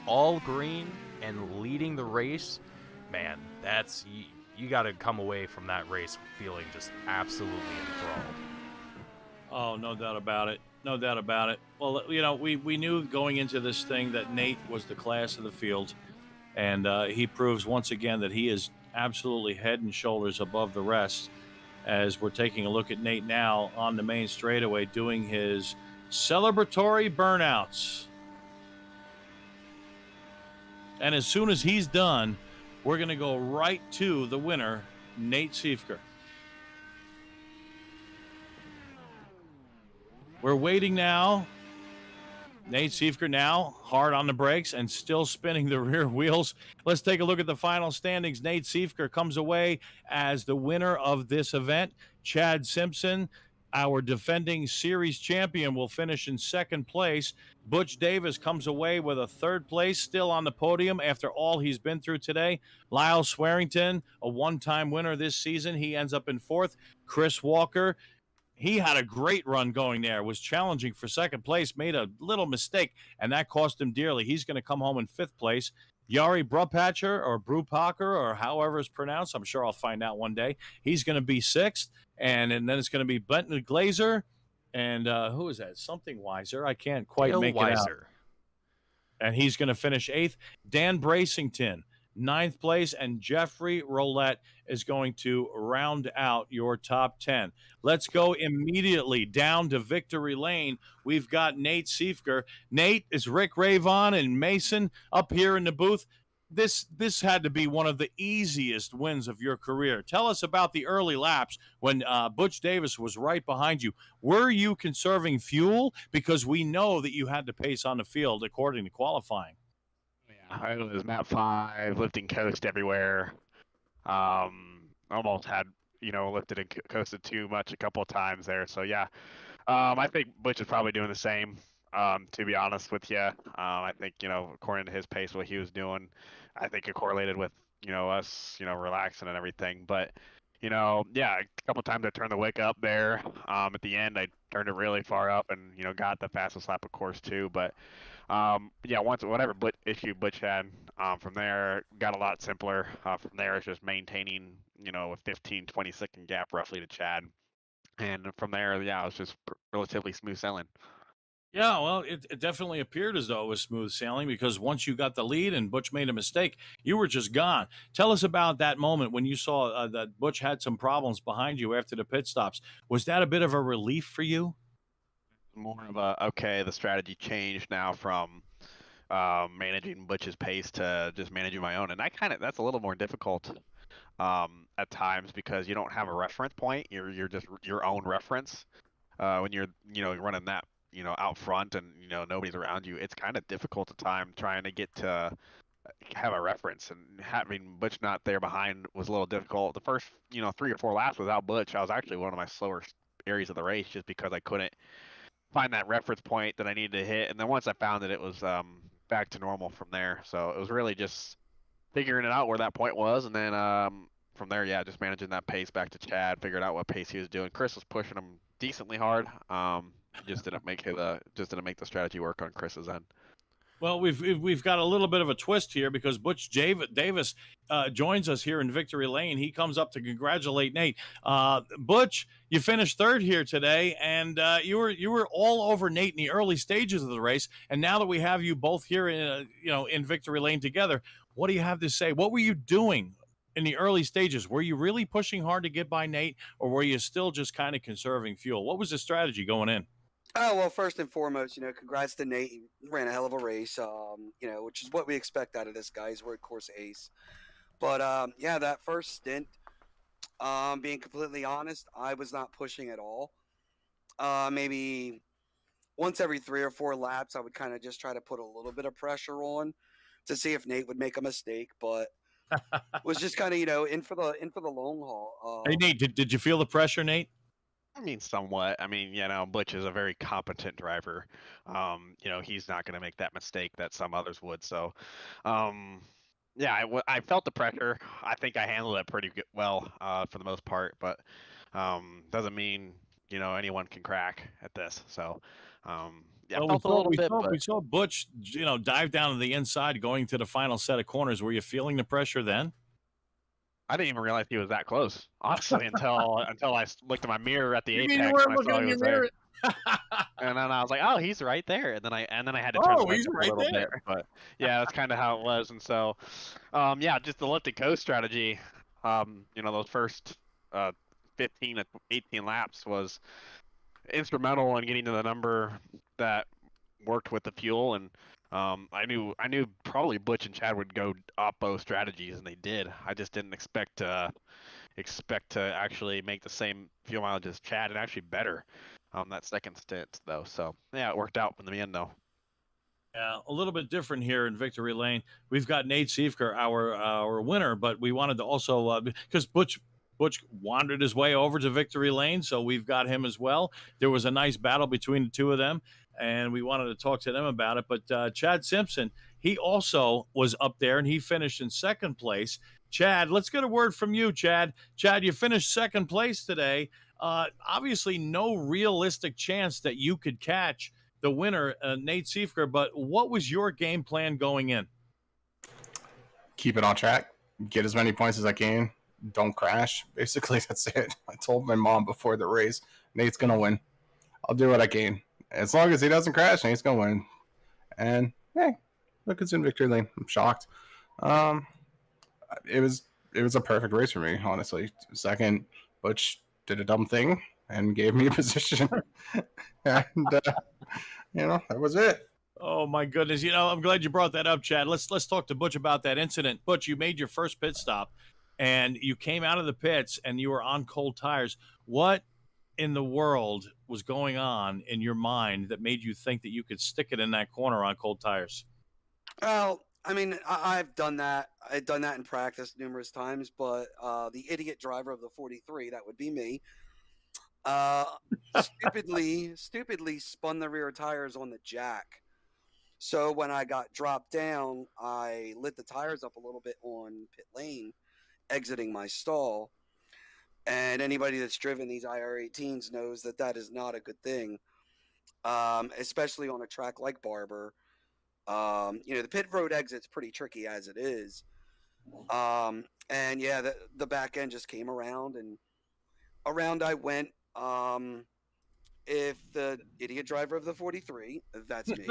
all green and leading the race, man, that's you got to come away from that race feeling just absolutely enthralled. Oh, no doubt about it. No doubt about it. Well, we knew going into this thing that Nate was the class of the field, and he proves once again that he is absolutely head and shoulders above the rest. As we're taking a look at Nate now on the main straightaway doing his celebratory burnouts. And as soon as he's done, we're going to go right to the winner, Nate Siefker. We're waiting now. Nate Siefker now hard on the brakes and still spinning the rear wheels. Let's take a look at the final standings. Nate Siefker comes away as the winner of this event. Chad Simpson, our defending series champion, will finish in second place. Butch Davis comes away with a third place, still on the podium after all he's been through today. Lyle Swearington, a one-time winner this season, he ends up in fourth. Chris Walker, he had a great run going there, was challenging for second place, made a little mistake, and that cost him dearly. He's going to come home in fifth place. Yari Brupatcher or Brupacher or however it's pronounced, I'm sure I'll find out one day. He's going to be sixth, and then it's going to be Benton Glazer. And who is that? Something Wiser. I can't quite Dale make Weiser. it out. And he's going to finish eighth. Dan Bracington, ninth place, and Jeffrey Roulette is going to round out your top 10. Let's go immediately down to victory lane. We've got Nate Siefker. Nate, is Rick Ravon and Mason up here in the booth. This had to be one of the easiest wins of your career. Tell us about the early laps when Butch Davis was right behind you. Were you conserving fuel? Because we know that you had to pace on the field according to qualifying. Yeah, it was map 5, lifting coast everywhere. Almost had, lifted and coasted too much a couple of times there. So yeah, I think Butch is probably doing the same. To be honest with you, I think according to his pace, what he was doing, I think it correlated with us, relaxing and everything. But yeah, a couple of times I turned the wick up there. At the end, I turned it really far up and got the fastest lap of course too. But yeah, once whatever issue Butch had, from there got a lot simpler. From there, it's just maintaining a 15-20 second gap roughly to Chad, and from there, yeah, it was just relatively smooth sailing. Yeah, well, it definitely appeared as though it was smooth sailing because once you got the lead and Butch made a mistake, you were just gone. Tell us about that moment when you saw that Butch had some problems behind you after the pit stops. Was that a bit of a relief for you? More of a, okay, the strategy changed now from managing Butch's pace to just managing my own, and that's a little more difficult at times because you don't have a reference point. You're just your own reference. When you're running that out front and nobody's around you, it's kind of difficult at time trying to get to have a reference, and having Butch not there behind was a little difficult. The first 3 or 4 laps without Butch, I was actually one of my slower areas of the race just because I couldn't find that reference point that I needed to hit, and then once I found it was back to normal from there. So it was really just figuring it out where that point was, and then from there, yeah, just managing that pace back to Chad, figured out what pace he was doing. Chris was pushing him decently hard. Just didn't make the strategy work on Chris's end. Well, we've got a little bit of a twist here because Butch Davis joins us here in Victory Lane. He comes up to congratulate Nate. Butch, you finished third here today, and you were all over Nate in the early stages of the race. And now that we have you both here in Victory Lane together, what do you have to say? What were you doing in the early stages? Were you really pushing hard to get by Nate, or were you still just kind of conserving fuel? What was the strategy going in? Oh, well, first and foremost, congrats to Nate. He ran a hell of a race, which is what we expect out of this guy. He's a workhorse ace. But, yeah, that first stint, being completely honest, I was not pushing at all. Maybe once every 3 or 4 laps, I would kind of just try to put a little bit of pressure on. to see if Nate would make a mistake, but was just kind of in for the long haul. Hey, Nate, did you feel the pressure, Nate? I mean, somewhat. I mean, Butch is a very competent driver. He's not going to make that mistake that some others would. So, yeah, I felt the pressure. I think I handled it pretty well for the most part, but doesn't mean anyone can crack at this. So, yeah, I Well, felt a little bit, we but saw Butch, dive down to the inside, going to the final set of corners. Were you feeling the pressure then? I didn't even realize he was that close, honestly, until I looked at my mirror at the You apex mean you weren't and I looking saw in he your was there. mirror? And then I was like, oh, he's right there. And then I had to turn the Oh, mic he's up a right little bit. there. But yeah, that's kind of how it was. And so, yeah, just the lift and coast strategy. Those first 15 to 18 laps was instrumental in getting to the number that worked with the fuel. And I knew probably Butch and Chad would go up both strategies, and they did. I just didn't expect to actually make the same fuel mileage as Chad, and actually better on that second stint, though. So yeah, it worked out in the end, though. Yeah, a little bit different here in Victory Lane. We've got Nate Siefker, our winner, but we wanted to also because Butch wandered his way over to Victory Lane, so we've got him as well. There was a nice battle between the two of them, and we wanted to talk to them about it. But Chad Simpson, he also was up there, and he finished in second place. Chad, let's get a word from you, Chad. Chad, you finished second place today. Obviously, no realistic chance that you could catch the winner, Nate Siefker, but what was your game plan going in? Keep it on track, get as many points as I can, don't crash. Basically, that's it. I told my mom before the race, Nate's going to win. I'll do what I can. As long as he doesn't crash, Nate's going to win. And, hey, look, it's in Victory Lane. I'm shocked. It was a perfect race for me, honestly. Second, Butch did a dumb thing and gave me a position. And, that was it. Oh my goodness! I'm glad you brought that up, Chad. Let's talk to Butch about that incident. Butch, you made your first pit stop, and you came out of the pits, and you were on cold tires. What in the world was going on in your mind that made you think that you could stick it in that corner on cold tires? Well, I mean, I've done that. I've done that in practice numerous times, but the idiot driver of the 43, that would be me, stupidly spun the rear tires on the jack. So when I got dropped down, I lit the tires up a little bit on pit lane, exiting my stall. And anybody that's driven these IR-18s knows that is not a good thing, especially on a track like Barber. The pit road exit's pretty tricky as it is. And yeah, the back end just came around, and around I went. If the idiot driver of the 43, that's me,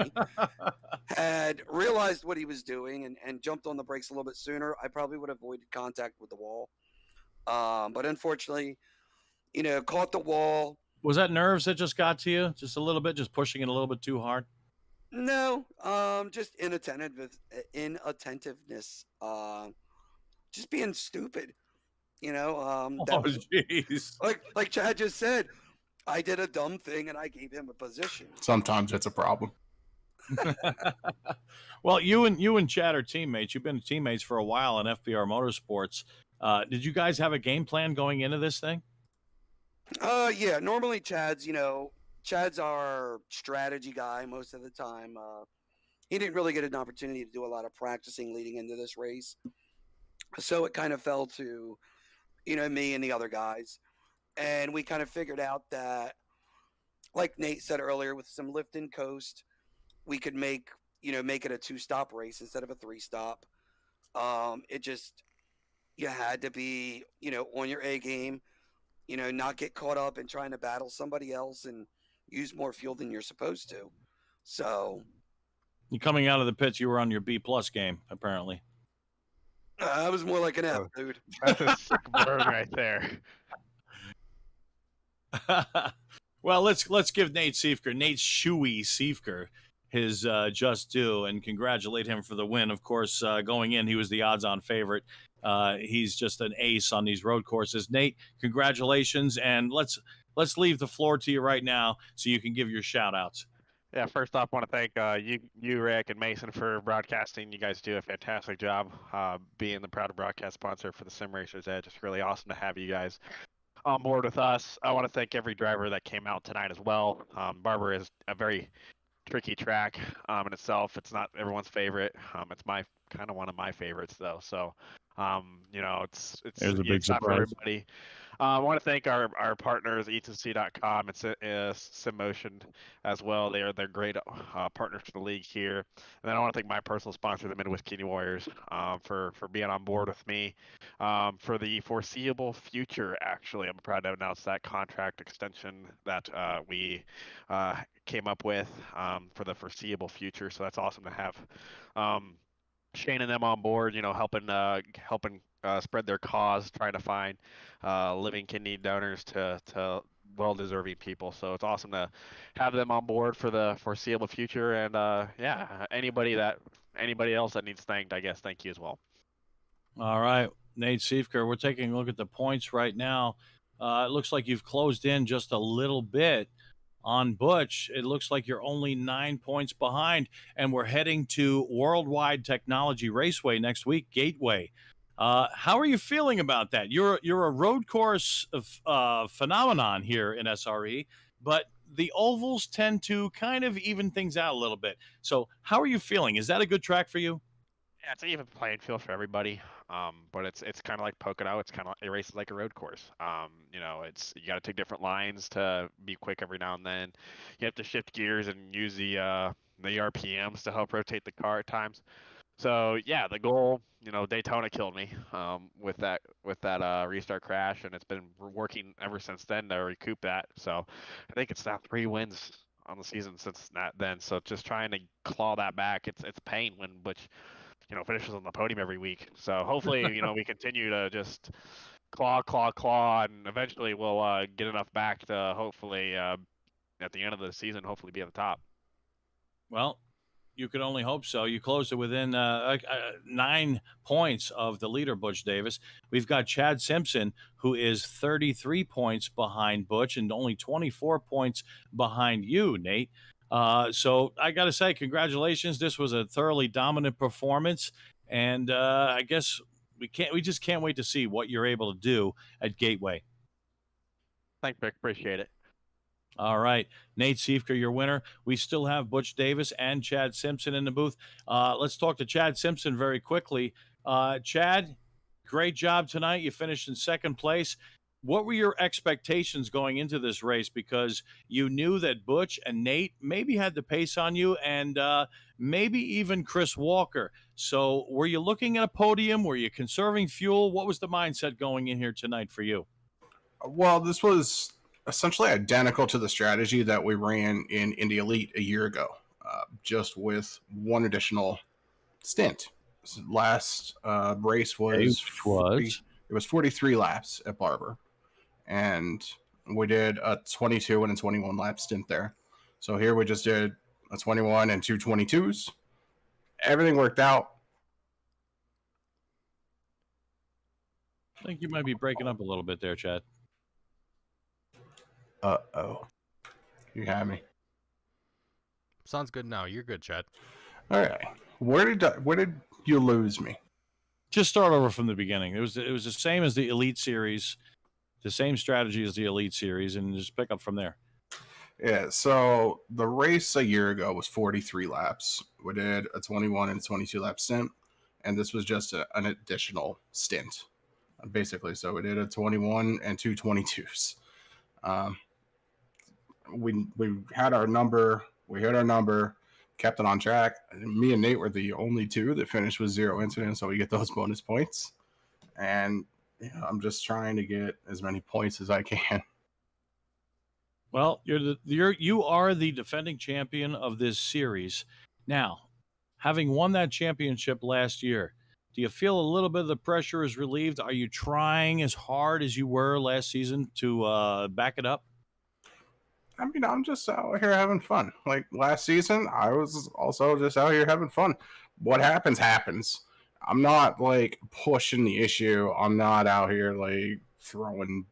had realized what he was doing and jumped on the brakes a little bit sooner, I probably would have avoided contact with the wall. But unfortunately, caught the wall. Was that nerves that just got to you? Just a little bit, just pushing it a little bit too hard? No, just inattentiveness, just being stupid. Jeez. Like Chad just said, I did a dumb thing and I gave him a position. Sometimes it's a problem. Well, you and Chad are teammates. You've been teammates for a while in FBR Motorsports. Did you guys have a game plan going into this thing? Yeah. Normally, Chad's our strategy guy most of the time. He didn't really get an opportunity to do a lot of practicing leading into this race, so it kind of fell to, me and the other guys. And we kind of figured out that, like Nate said earlier, with some lift and coast, we could make it a 2-stop race instead of a 3-stop. You had to be, on your A game, not get caught up in trying to battle somebody else and use more fuel than you're supposed to. So, you coming out of the pits, you were on your B+ game, apparently. I was more like an F, dude. That's a sick burn right there. Well, let's give Nate Shoey Siefker, his just due, and congratulate him for the win. Of course, going in, he was the odds-on favorite. He's just an ace on these road courses. Nate, congratulations, and let's leave the floor to you right now so you can give your shout-outs. Yeah, first off, I want to thank you, Rick, and Mason for broadcasting. You guys do a fantastic job being the proud broadcast sponsor for the Sim Racers Edge. It's really awesome to have you guys on board with us. I want to thank every driver that came out tonight as well. Barber is a very tricky track in itself. It's not everyone's favorite. It's my kind of one of my favorites though. So, There's a big it's not for surprise. everybody. I want to thank our partners, e2c.com and SimMotion as well. They're great partners for the league here. And then I want to thank my personal sponsor, the Midwest Kidney Warriors, for being on board with me for the foreseeable future. Actually, I'm proud to announce that contract extension that we came up with for the foreseeable future. So that's awesome to have. Shane and them on board, helping spread their cause, trying to find living kidney donors to well-deserving people. So it's awesome to have them on board for the foreseeable future. And anybody else that needs thanked, I guess, thank you as well. All right, Nate Siefker, we're taking a look at the points right now. It looks like you've closed in just a little bit on Butch. It looks like you're only 9 points behind, and we're heading to Worldwide Technology Raceway next week, Gateway. How are you feeling about that? You're a road course phenomenon here in SRE, but the ovals tend to kind of even things out a little bit. So how are you feeling? Is that a good track for you? Yeah, it's an even playing field for everybody. But it's kind of like Pocono. It's kind of it races like a road course. You got to take different lines to be quick every now and then. You have to shift gears and use the RPMs to help rotate the car at times. So yeah, the goal, Daytona killed me with that restart crash, and it's been working ever since then to recoup that. So I think it's now 3 wins on the season since that then. So just trying to claw that back, it's pain when Butch finishes on the podium every week. So hopefully, we continue to just claw, and eventually we'll get enough back to hopefully at the end of the season, hopefully be at the top. Well, you could only hope so. You closed it within 9 points of the leader, Butch Davis. We've got Chad Simpson, who is 33 points behind Butch and only 24 points behind you, Nate. So I got to say, congratulations. This was a thoroughly dominant performance. And I guess we just can't wait to see what you're able to do at Gateway. Thanks, Vic. Appreciate it. All right. Nate Siefker, your winner. We still have Butch Davis and Chad Simpson in the booth. Let's talk to Chad Simpson very quickly. Chad, great job tonight. You finished in second place. What were your expectations going into this race? Because you knew that Butch and Nate maybe had the pace on you, and maybe even Chris Walker. So were you looking at a podium? Were you conserving fuel? What was the mindset going in here tonight for you? Well, this was essentially identical to the strategy that we ran in Indy Elite a year ago, just with one additional stint. Last race was 43 laps at Barber, and we did a 22 and a 21 lap stint there. So here we just did a 21 and 2 22s. Everything worked out. I think you might be breaking up a little bit there, Chad. Uh-oh. You have me. Sounds good now. You're good, Chad. All right. Where did you lose me? Just start over from the beginning. It was the same as the Elite Series, the same strategy as the Elite Series, and just pick up from there. Yeah, so the race a year ago was 43 laps. We did a 21 and 22 lap stint, and this was just an additional stint, basically. So we did a 21 and 2 22s. We had our number. We hit our number, kept it on track. Me and Nate were the only two that finished with 0 incidents, so we get those bonus points. And I'm just trying to get as many points as I can. Well, you are the defending champion of this series. Now, having won that championship last year, do you feel a little bit of the pressure is relieved? Are you trying as hard as you were last season to back it up? I mean, I'm just out here having fun. Like last season, I was also just out here having fun. What happens, happens. I'm not like pushing the issue. I'm not out here like throwing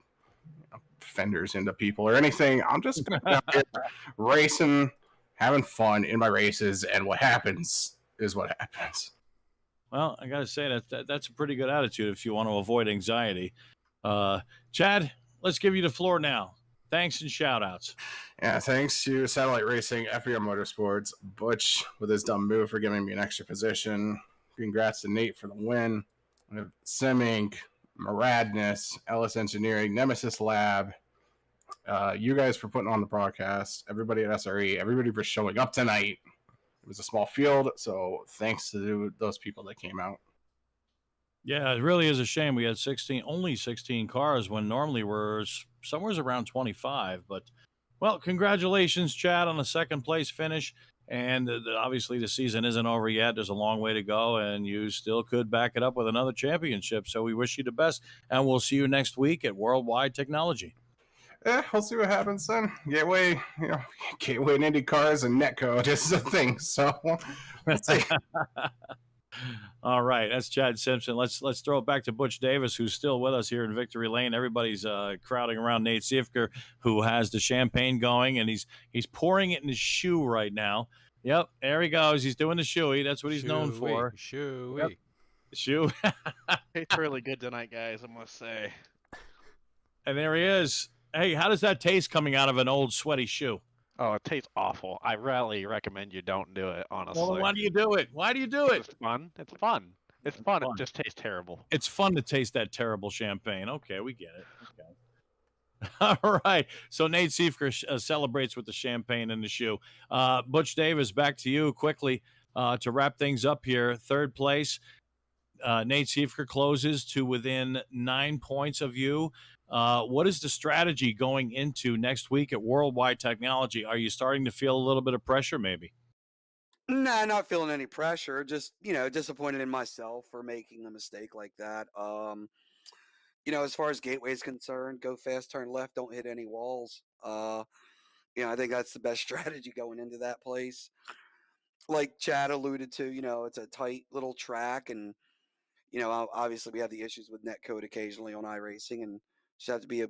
fenders into people or anything. I'm just out here racing, having fun in my races, and what happens is what happens. Well, I gotta say that's a pretty good attitude if you want to avoid anxiety. Chad, let's give you the floor now. Thanks and shout outs. Yeah, thanks to Satellite Racing, FBR Motorsports, Butch with his dumb move for giving me an extra position. Congrats to Nate for the win. Simming, Maradness, Ellis Engineering, Nemesis Lab, you guys for putting on the broadcast, everybody at SRE, everybody for showing up tonight. It was a small field, so thanks to those people that came out. Yeah, it really is a shame we had only 16 cars when normally we're somewhere around 25. But, well, congratulations, Chad, on the second place finish. And obviously the season isn't over yet. There's a long way to go, and you still could back it up with another championship. So we wish you the best, and we'll see you next week at Worldwide Technology. Yeah, we'll see what happens then. Gateway and Indy cars and netcode is the thing. So let's see. All right, that's Chad Simpson. Let's throw it back to Butch Davis, who's still with us here in Victory Lane. Everybody's crowding around Nate Siefker, who has the champagne going, and he's pouring it in his shoe right now. Yep, there he goes. He's doing the shoey. That's what he's known for. Shoey. Yep. Shoe. It's really good tonight, guys, I must say. And there he is. Hey, how does that taste coming out of an old sweaty shoe? Oh, it tastes awful. I rarely recommend you don't do it, honestly. Well, why do you do it? Why do you do it? It's fun. It's fun. It's fun. It just tastes terrible. It's fun to taste that terrible champagne. Okay, we get it. Okay. All right. So Nate Siefker celebrates with the champagne in the shoe. Butch Davis, back to you quickly to wrap things up here. Third place. Nate Siefker closes to within 9 points of you. What is the strategy going into next week at Worldwide Technology? Are you starting to feel a little bit of pressure, maybe? Nah, not feeling any pressure. Just, disappointed in myself for making a mistake like that. As far as Gateway is concerned, go fast, turn left, don't hit any walls. I think that's the best strategy going into that place. Like Chad alluded to, it's a tight little track, and obviously we have the issues with netcode occasionally on iRacing, and just have to be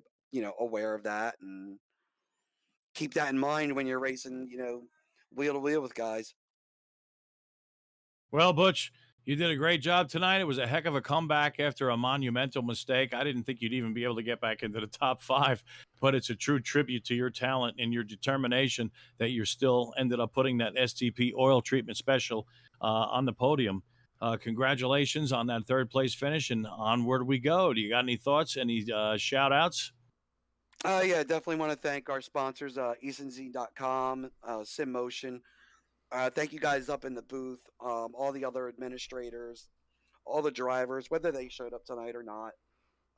aware of that and keep that in mind when you're racing, wheel to wheel with guys. Well, Butch, you did a great job tonight. It was a heck of a comeback after a monumental mistake. I didn't think you'd even be able to get back into the top 5, but it's a true tribute to your talent and your determination that you still ended up putting that STP oil treatment special on the podium. Congratulations on that third place finish, and onward we go. Do you got any thoughts, any shout outs? Yeah, definitely want to thank our sponsors, easonz.com, SimMotion. Thank you guys up in the booth, all the other administrators, all the drivers, whether they showed up tonight or not.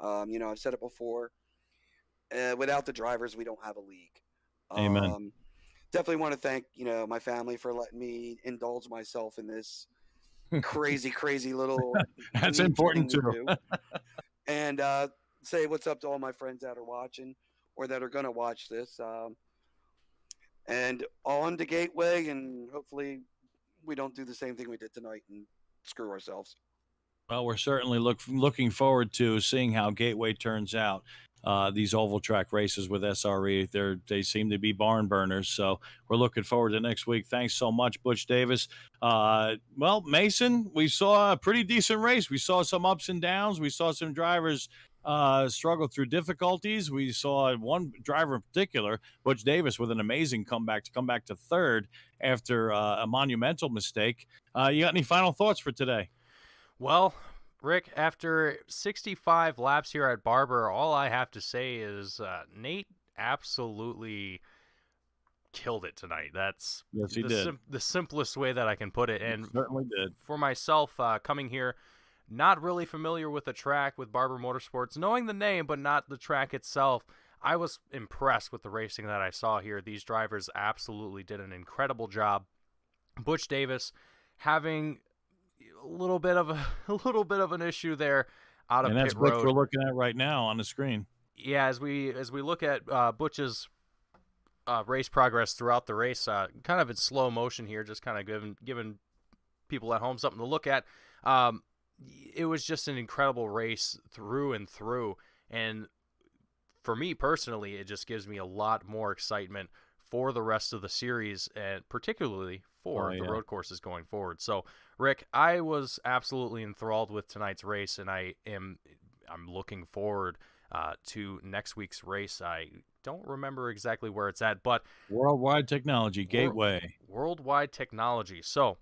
I've said it before. Without the drivers, we don't have a league. Amen. Definitely want to thank, my family for letting me indulge myself in this crazy little That's important too. And say what's up to all my friends that are watching or that are going to watch this. And on to Gateway, and hopefully we don't do the same thing we did tonight and screw ourselves. Well, we're certainly looking forward to seeing how Gateway turns out. These oval track races with SRE, they seem to be barn burners. So we're looking forward to next week. Thanks so much, Butch Davis. Well, Mason, we saw a pretty decent race. We saw some ups and downs. We saw some drivers struggle through difficulties. We saw one driver in particular, Butch Davis, with an amazing comeback to come back to third after a monumental mistake. You got any final thoughts for today? Well, Rick, after 65 laps here at Barber, all I have to say is Nate absolutely killed it tonight. That's yes, he did. The simplest way that I can put it. And he certainly did. For myself, coming here, not really familiar with the track with Barber Motorsports, knowing the name but not the track itself, I was impressed with the racing that I saw here. These drivers absolutely did an incredible job. Butch Davis having a little bit of an issue there out of and that's pit what road. We're looking at right now on the screen. Yeah, as we look at Butch's race progress throughout the race, kind of in slow motion here, just kind of giving people at home something to look at. It was just an incredible race through and through, and for me personally, it just gives me a lot more excitement for the rest of the series, and particularly for the road courses going forward. So, Rick, I was absolutely enthralled with tonight's race, and I'm looking forward to next week's race. I don't remember exactly where it's at, but Worldwide Technology Gateway. Worldwide Technology. So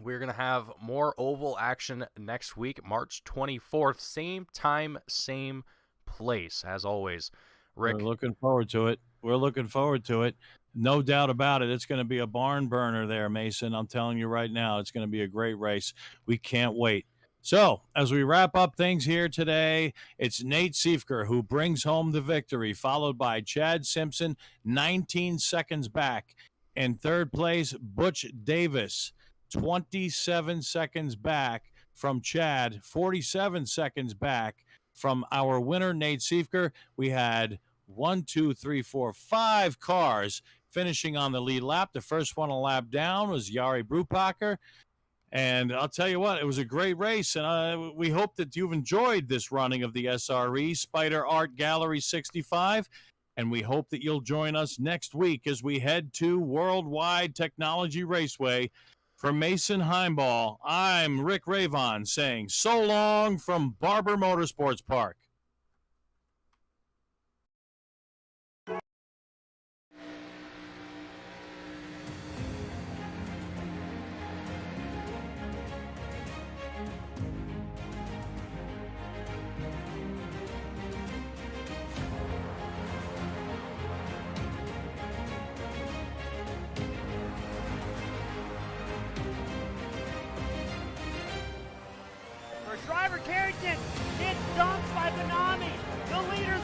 we're going to have more oval action next week, March 24th. Same time, same place, as always. Rick, we're looking forward to it. We're looking forward to it. No doubt about it. It's going to be a barn burner there, Mason. I'm telling you right now, it's going to be a great race. We can't wait. So, as we wrap up things here today, it's Nate Siefker who brings home the victory, followed by Chad Simpson, 19 seconds back. In third place, Butch Davis, 27 seconds back from Chad, 47 seconds back from our winner, Nate Siefker. We had 5 cars finishing on the lead lap. The first one a lap down was Jari Brupacker. And I'll tell you what, it was a great race, and we hope that you've enjoyed this running of the SRE Spider Art Gallery 65, and we hope that you'll join us next week as we head to Worldwide Technology Raceway. For Mason Heimball, I'm Rick Ravon saying so long from Barber Motorsports Park. Driver Carrington gets dumped by Benami. The leader